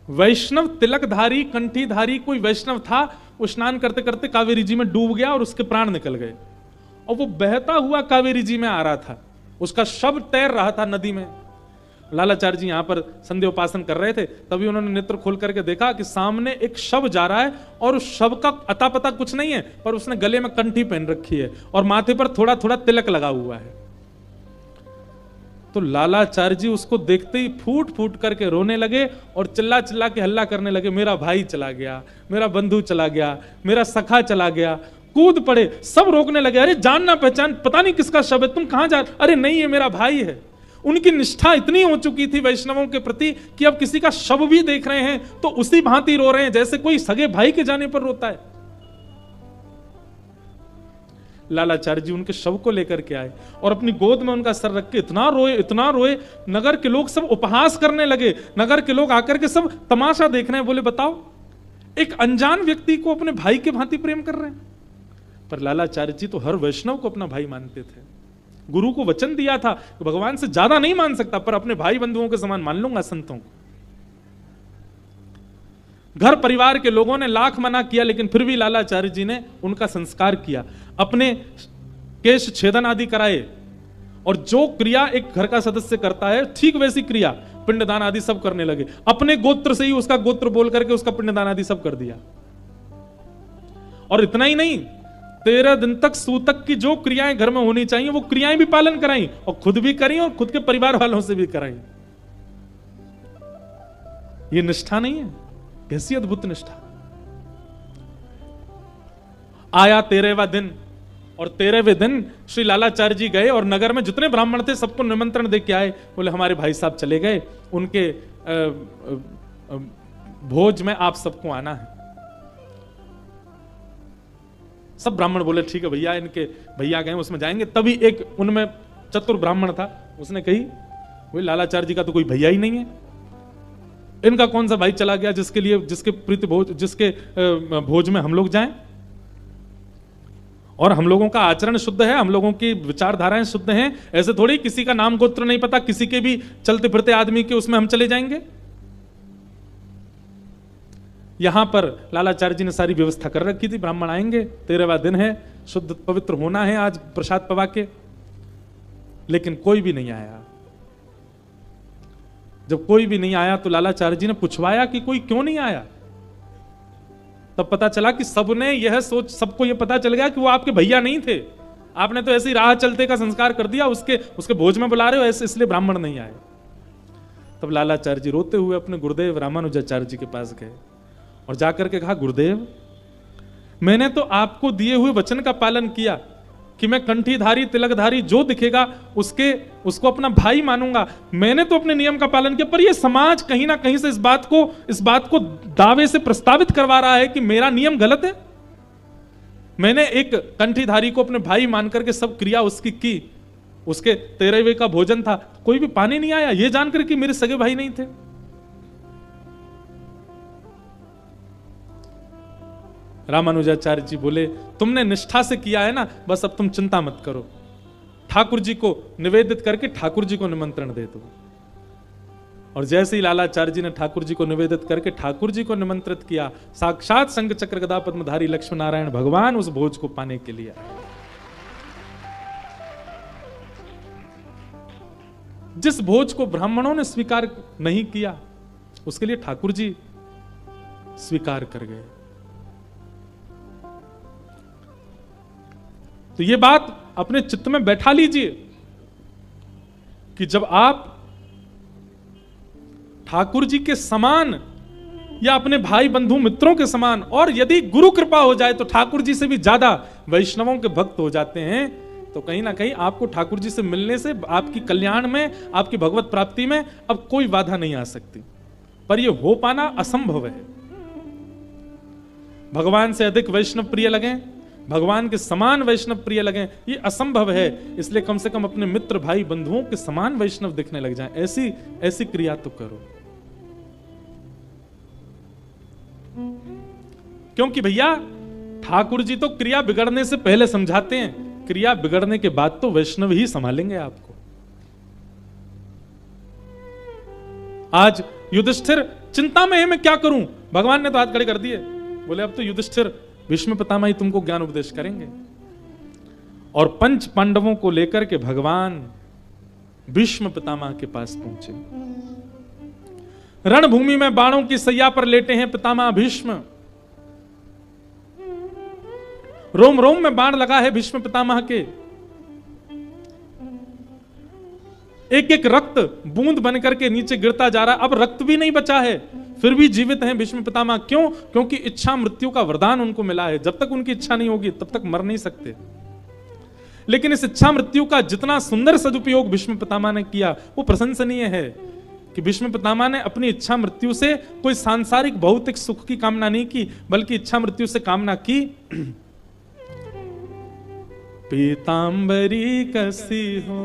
वैष्णव तिलकधारी कंठीधारी कोई वैष्णव था, वो स्नान करते करते कावेरी जी में डूब गया और उसके प्राण निकल गए और वो बहता हुआ कावेरी जी में आ रहा था, उसका शव तैर रहा था नदी में। लालाचार्य जी यहां पर संध्या उपासन कर रहे थे, तभी उन्होंने नेत्र खोल करके देखा कि सामने एक शव जा रहा है और उस शव का अता पता कुछ नहीं है, पर उसने गले में कंठी पहन रखी है और माथे पर थोड़ा थोड़ा तिलक लगा हुआ है। तो लालाचार्य जी उसको देखते ही फूट फूट करके रोने लगे और चिल्ला चिल्ला के हल्ला करने लगे, मेरा भाई चला गया, मेरा बंधु चला गया, मेरा सखा चला गया। कूद पड़े, सब रोकने लगे, अरे जान ना पहचान, पता नहीं किसका शव है, तुम कहां जा, अरे नहीं ये मेरा भाई है। उनकी निष्ठा इतनी हो चुकी थी वैष्णवों के प्रति कि अब किसी का शव भी देख रहे हैं तो उसी भांति रो रहे हैं जैसे कोई सगे भाई के जाने पर रोता है। लालाचार्य जी उनके शव को लेकर के आए और अपनी गोद में उनका सर रख के इतना रोए, नगर के लोग सब उपहास करने लगे, नगर के लोग आकर के सब तमाशा देख रहे हैं। बोले बताओ, एक अनजान व्यक्ति को अपने भाई के भांति प्रेम कर रहे हैं। पर लालाचार्य जी तो हर वैष्णव को अपना भाई मानते थे, गुरु को वचन दिया था कि भगवान से ज्यादा नहीं मान सकता पर अपने भाई बंधुओं के समान मान लूंगा संतों को। घर परिवार के लोगों ने लाख मना किया लेकिन फिर भी लालाचार्य जी ने उनका संस्कार किया, अपने केश छेदन आदि कराए और जो क्रिया एक घर का सदस्य करता है ठीक वैसी क्रिया पिंडदान आदि सब करने लगे। अपने गोत्र से ही उसका गोत्र बोल करके उसका पिंडदान आदि सब कर दिया। और इतना ही नहीं, 13 दिन तक सूतक की जो क्रियाएं घर में होनी चाहिए वो क्रियाएं भी पालन कराई और खुद भी करी और खुद के परिवार वालों से भी कराई। ये निष्ठा नहीं है? कैसी अद्भुत निष्ठा। आया 13वां दिन और 13वें दिन श्री लालाचार्य जी गए और नगर में जितने ब्राह्मण थे सबको निमंत्रण दे के आए। बोले हमारे भाई साहब चले गए, उनके भोज में आप सबको आना है। सब ब्राह्मण बोले ठीक है भैया, इनके भैया गए उसमें जाएंगे। तभी एक उनमें चतुर ब्राह्मण था, उसने कही बोले लालाचार्य जी का तो कोई भैया ही नहीं है, इनका कौन सा भाई चला गया जिसके प्रीति भोज, जिसके भोज में हम लोग जाएं। और हम लोगों का आचरण शुद्ध है, हम लोगों की विचारधाराएं शुद्ध हैं, ऐसे थोड़ी किसी का नाम गोत्र नहीं पता, किसी के भी चलते फिरते आदमी के उसमें हम चले जाएंगे। यहां पर लालाचार्य जी ने सारी व्यवस्था कर रखी थी, ब्राह्मण आएंगे, 13वां दिन है, शुद्ध पवित्र होना है आज प्रसाद पवा के। लेकिन कोई भी नहीं आया। जब कोई भी नहीं आया तो लालाचार्य जी ने पूछवाया कि कोई क्यों नहीं आया। तब पता चला कि सबने यह सोच, सबको यह पता चल गया कि वो आपके भैया नहीं थे, आपने तो ऐसे ही राह चलते का संस्कार कर दिया, उसके भोज में बुला रहे हो ऐसे, इसलिए ब्राह्मण नहीं आए। तब लालाचार्य जी रोते हुए अपने गुरुदेव रामानुजाचार्य जी के पास गए और जाकर के कहा, गुरुदेव मैंने तो आपको दिए हुए वचन का पालन किया कि मैं कंठीधारी तिलकधारी जो दिखेगा उसको अपना भाई मानूंगा, मैंने तो अपने नियम का पालन किया, पर यह समाज कहीं ना कहीं से इस बात को दावे से प्रस्तावित करवा रहा है कि मेरा नियम गलत है। मैंने एक कंठीधारी को अपने भाई मान करके सब क्रिया उसकी की, उसके 13वें का भोजन था, कोई भी पानी नहीं आया, यह जानकर कि मेरे सगे भाई नहीं थे। रामानुजाचार्य जी बोले, तुमने निष्ठा से किया है ना, बस अब तुम चिंता मत करो, ठाकुर जी को निवेदित करके ठाकुर जी को निमंत्रण दे दो। और जैसे ही लालाचार्य जी ने ठाकुर जी को निवेदित करके ठाकुर जी को निमंत्रित किया, साक्षात शंख चक्र गदा पद्मधारी लक्ष्मण नारायण भगवान उस भोज को पाने के लिए आए। जिस भोज को ब्राह्मणों ने स्वीकार नहीं किया उसके लिए ठाकुर जी स्वीकार कर गए। तो ये बात अपने चित्त में बैठा लीजिए कि जब आप ठाकुर जी के समान या अपने भाई बंधु मित्रों के समान, और यदि गुरु कृपा हो जाए तो ठाकुर जी से भी ज्यादा वैष्णवों के भक्त हो जाते हैं, तो कहीं ना कहीं आपको ठाकुर जी से मिलने से आपकी कल्याण में, आपकी भगवत प्राप्ति में अब कोई बाधा नहीं आ सकती। पर यह हो पाना असंभव है। भगवान से अधिक वैष्णव प्रिय लगे, भगवान के समान वैष्णव प्रिय लगे, ये असंभव है। इसलिए कम से कम अपने मित्र भाई बंधुओं के समान वैष्णव दिखने लग जाएं, ऐसी क्रिया तो करो। क्योंकि भैया ठाकुर जी तो क्रिया बिगड़ने से पहले समझाते हैं, क्रिया बिगड़ने के बाद तो वैष्णव ही संभालेंगे आपको। आज युधिष्ठिर चिंता में है, मैं क्या करूं? भगवान ने तो हाथ खड़े कर दिए, बोले अब तो युधिष्ठिर भीष्म पितामह ही तुमको ज्ञान उपदेश करेंगे। और पंच पांडवों को लेकर के भगवान भीष्म पितामह के पास पहुंचे। रणभूमि में बाणों की सैया पर लेटे हैं पितामह भीष्म। रोम रोम में बाण लगा है भीष्म पितामह के। एक एक रक्त बूंद बनकर के नीचे गिरता जा रहा है। अब रक्त भी नहीं बचा है, फिर भी जीवित हैं भीष्म पितामह। क्यों? क्योंकि इच्छा मृत्यु का वरदान उनको मिला है। जब तक उनकी इच्छा नहीं होगी तब तक मर नहीं सकते। लेकिन इस इच्छा मृत्यु का जितना सुंदर सदुपयोग भीष्म पितामह ने किया वो प्रशंसनीय है कि भीष्म पितामह ने अपनी इच्छा मृत्यु से कोई सांसारिक भौतिक सुख की कामना नहीं की, बल्कि इच्छा मृत्यु से कामना की पीतांबरी कसी हो,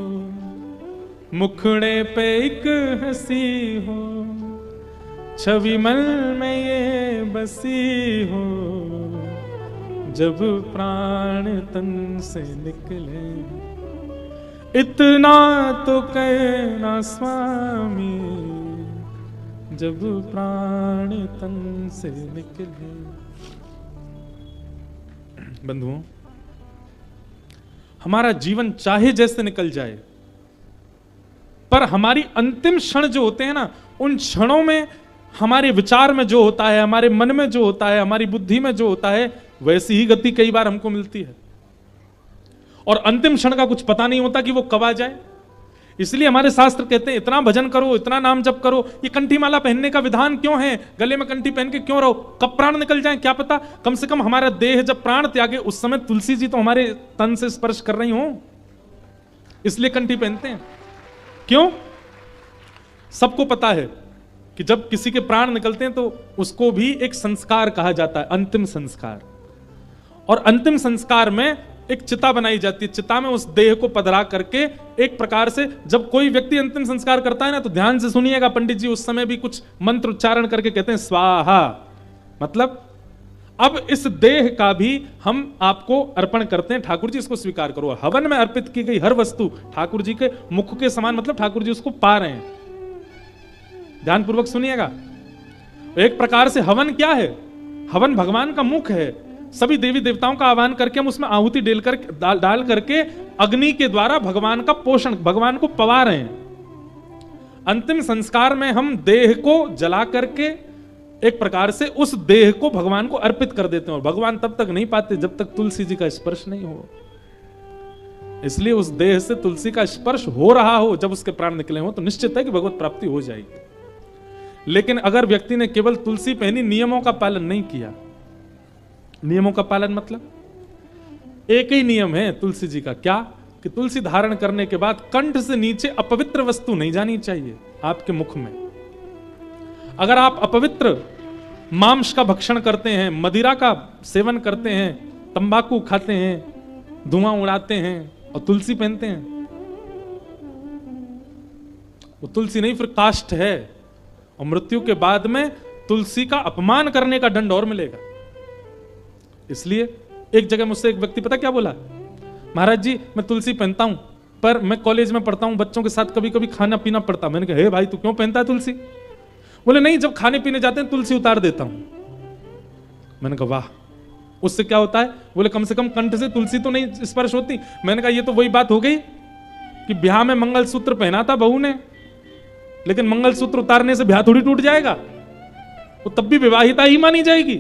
मुखड़े पे एक हंसी हो, छवि मन में ये बसी हो, जब प्राण तन से निकले, इतना तो कहना स्वामी, जब प्राण तन से निकले। बंधुओं, हमारा जीवन चाहे जैसे निकल जाए, पर हमारी अंतिम क्षण जो होते हैं ना, उन क्षणों में हमारे विचार में जो होता है, हमारे मन में जो होता है, हमारी बुद्धि में जो होता है, वैसी ही गति कई बार हमको मिलती है। और अंतिम क्षण का कुछ पता नहीं होता कि वो कब आ जाए। इसलिए हमारे शास्त्र कहते हैं इतना भजन करो, इतना नाम जप करो। ये कंठी माला पहनने का विधान क्यों है? गले में कंठी पहन के क्यों रहो? कब प्राण निकल जाए क्या पता। कम से कम हमारा देह जब प्राण त्यागे उस समय तुलसी जी तो हमारे तन से स्पर्श कर रही हो, इसलिए कंठी पहनते हैं। क्यों? सबको पता है कि जब किसी के प्राण निकलते हैं तो उसको भी एक संस्कार कहा जाता है, अंतिम संस्कार। और अंतिम संस्कार में एक चिता बनाई जाती है। चिता में उस देह को पधरा करके एक प्रकार से जब कोई व्यक्ति अंतिम संस्कार करता है ना, तो ध्यान से सुनिएगा, पंडित जी उस समय भी कुछ मंत्र उच्चारण करके कहते हैं स्वाहा, मतलब अब इस देह का भी हम आपको अर्पण करते हैं, ठाकुर जी इसको स्वीकार करो। हवन में अर्पित की गई हर वस्तु ठाकुर जी के मुख के समान, मतलब ठाकुर जी उसको पा रहे हैं। ध्यानपूर्वक सुनिएगा। एक प्रकार से हवन क्या है? हवन भगवान का मुख है। सभी देवी देवताओं का आह्वान करके हम उसमें आहुति डाल करके अग्नि के द्वारा भगवान का पोषण, भगवान को पवा रहे हैं। अंतिम संस्कार में हम देह को जला करके एक प्रकार से उस देह को भगवान को अर्पित कर देते हैं। और भगवान तब तक नहीं पाते जब तक तुलसी जी का स्पर्श नहीं हो। इसलिए उस देह से तुलसी का स्पर्श हो रहा हो जब उसके प्राण निकले हो, तो निश्चित है कि भगवत प्राप्ति हो जाएगी। लेकिन अगर व्यक्ति ने केवल तुलसी पहनी, नियमों का पालन नहीं किया, नियमों का पालन मतलब एक ही नियम है तुलसी जी का, क्या? कि तुलसी धारण करने के बाद कंठ से नीचे अपवित्र वस्तु नहीं जानी चाहिए आपके मुख में। अगर आप अपवित्र मांस का भक्षण करते हैं, मदिरा का सेवन करते हैं, तंबाकू खाते हैं, धुआं उड़ाते हैं और तुलसी पहनते हैं, वो तुलसी नहीं, फिर काष्ठ है। और मृत्यु के बाद में तुलसी का अपमान करने का दंड और मिलेगा। इसलिए एक जगह मुझसे एक व्यक्ति पता क्या बोला, महाराज जी मैं तुलसी पहनता हूं, पर मैं कॉलेज में पढ़ता हूं, बच्चों के साथ कभी कभी खाना पीना पड़ता। मैंने कहा हे भाई तू क्यों पहनता है तुलसी? बोले नहीं, जब खाने पीने जाते हैं तुलसी उतार देता हूं। मैंने कहा वाह, उससे क्या होता है? बोले कम से कम कंठ से तुलसी तो नहीं स्पर्श होती। मैंने कहा ये तो वही बात हो गई कि ब्याह में मंगलसूत्र पहना था बहू ने, लेकिन मंगलसूत्र उतारने से ब्याह थोड़ी टूट जाएगा, वो तब भी विवाहिता ही मानी जाएगी।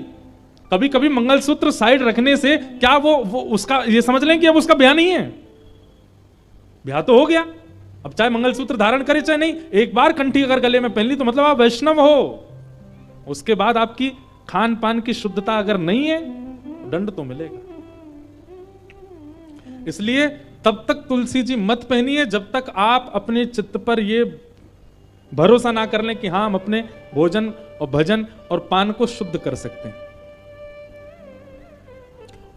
कभी कभी मंगलसूत्र साइड रखने से क्या वो उसका ये समझ लें कि अब उसका ब्याह नहीं है, ब्याह तो हो गया। अब चाहे मंगलसूत्र धारण करे चाहे नहीं, एक बार कंठी अगर गले में पहन ली तो मतलब आप वैष्णव हो। उसके बाद आपकी खान पान की शुद्धता अगर नहीं है, दंड तो मिलेगा। इसलिए तब तक तुलसी जी मत पहनिए जब तक आप अपने चित्त पर ये भरोसा ना कर लें कि हाँ हम अपने भोजन और भजन और पान को शुद्ध कर सकते हैं।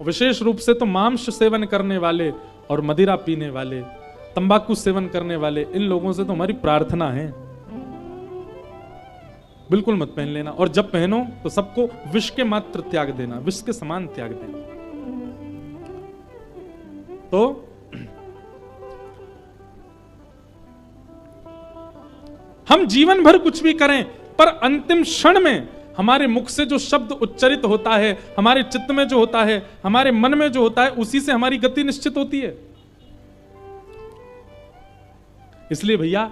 विशेष रूप से तो मांस सेवन करने वाले और मदिरा पीने वाले, तंबाकू सेवन करने वाले, इन लोगों से तो हमारी प्रार्थना है बिल्कुल मत पहन लेना, और जब पहनो तो सबको विष के मात्र त्याग देना, विष के समान त्याग देना। तो हम जीवन भर कुछ भी करें, पर अंतिम क्षण में हमारे मुख से जो शब्द उच्चरित होता है, हमारे चित्त में जो होता है, हमारे मन में जो होता है, उसी से हमारी गति निश्चित होती है। इसलिए भैया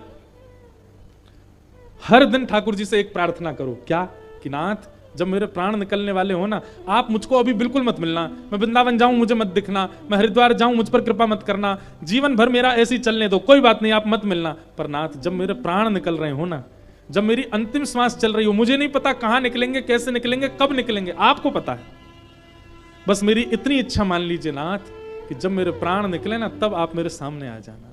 हर दिन ठाकुर जी से एक प्रार्थना करो, क्या कि नाथ जब मेरे प्राण निकलने वाले हो ना, आप मुझको अभी बिल्कुल मत मिलना, मैं वृंदावन जाऊं मुझे मत दिखना, मैं हरिद्वार जाऊं मुझ पर कृपा मत करना, जीवन भर मेरा ऐसे ही चलने दो, कोई बात नहीं, आप मत मिलना। पर नाथ जब मेरे प्राण निकल रहे हो ना, जब मेरी अंतिम श्वास चल रही हो, मुझे नहीं पता कहां निकलेंगे, कैसे निकलेंगे, कब निकलेंगे, आपको पता है, बस मेरी इतनी इच्छा मान लीजिए नाथ कि जब मेरे प्राण निकले ना, तब आप मेरे सामने आ जाना।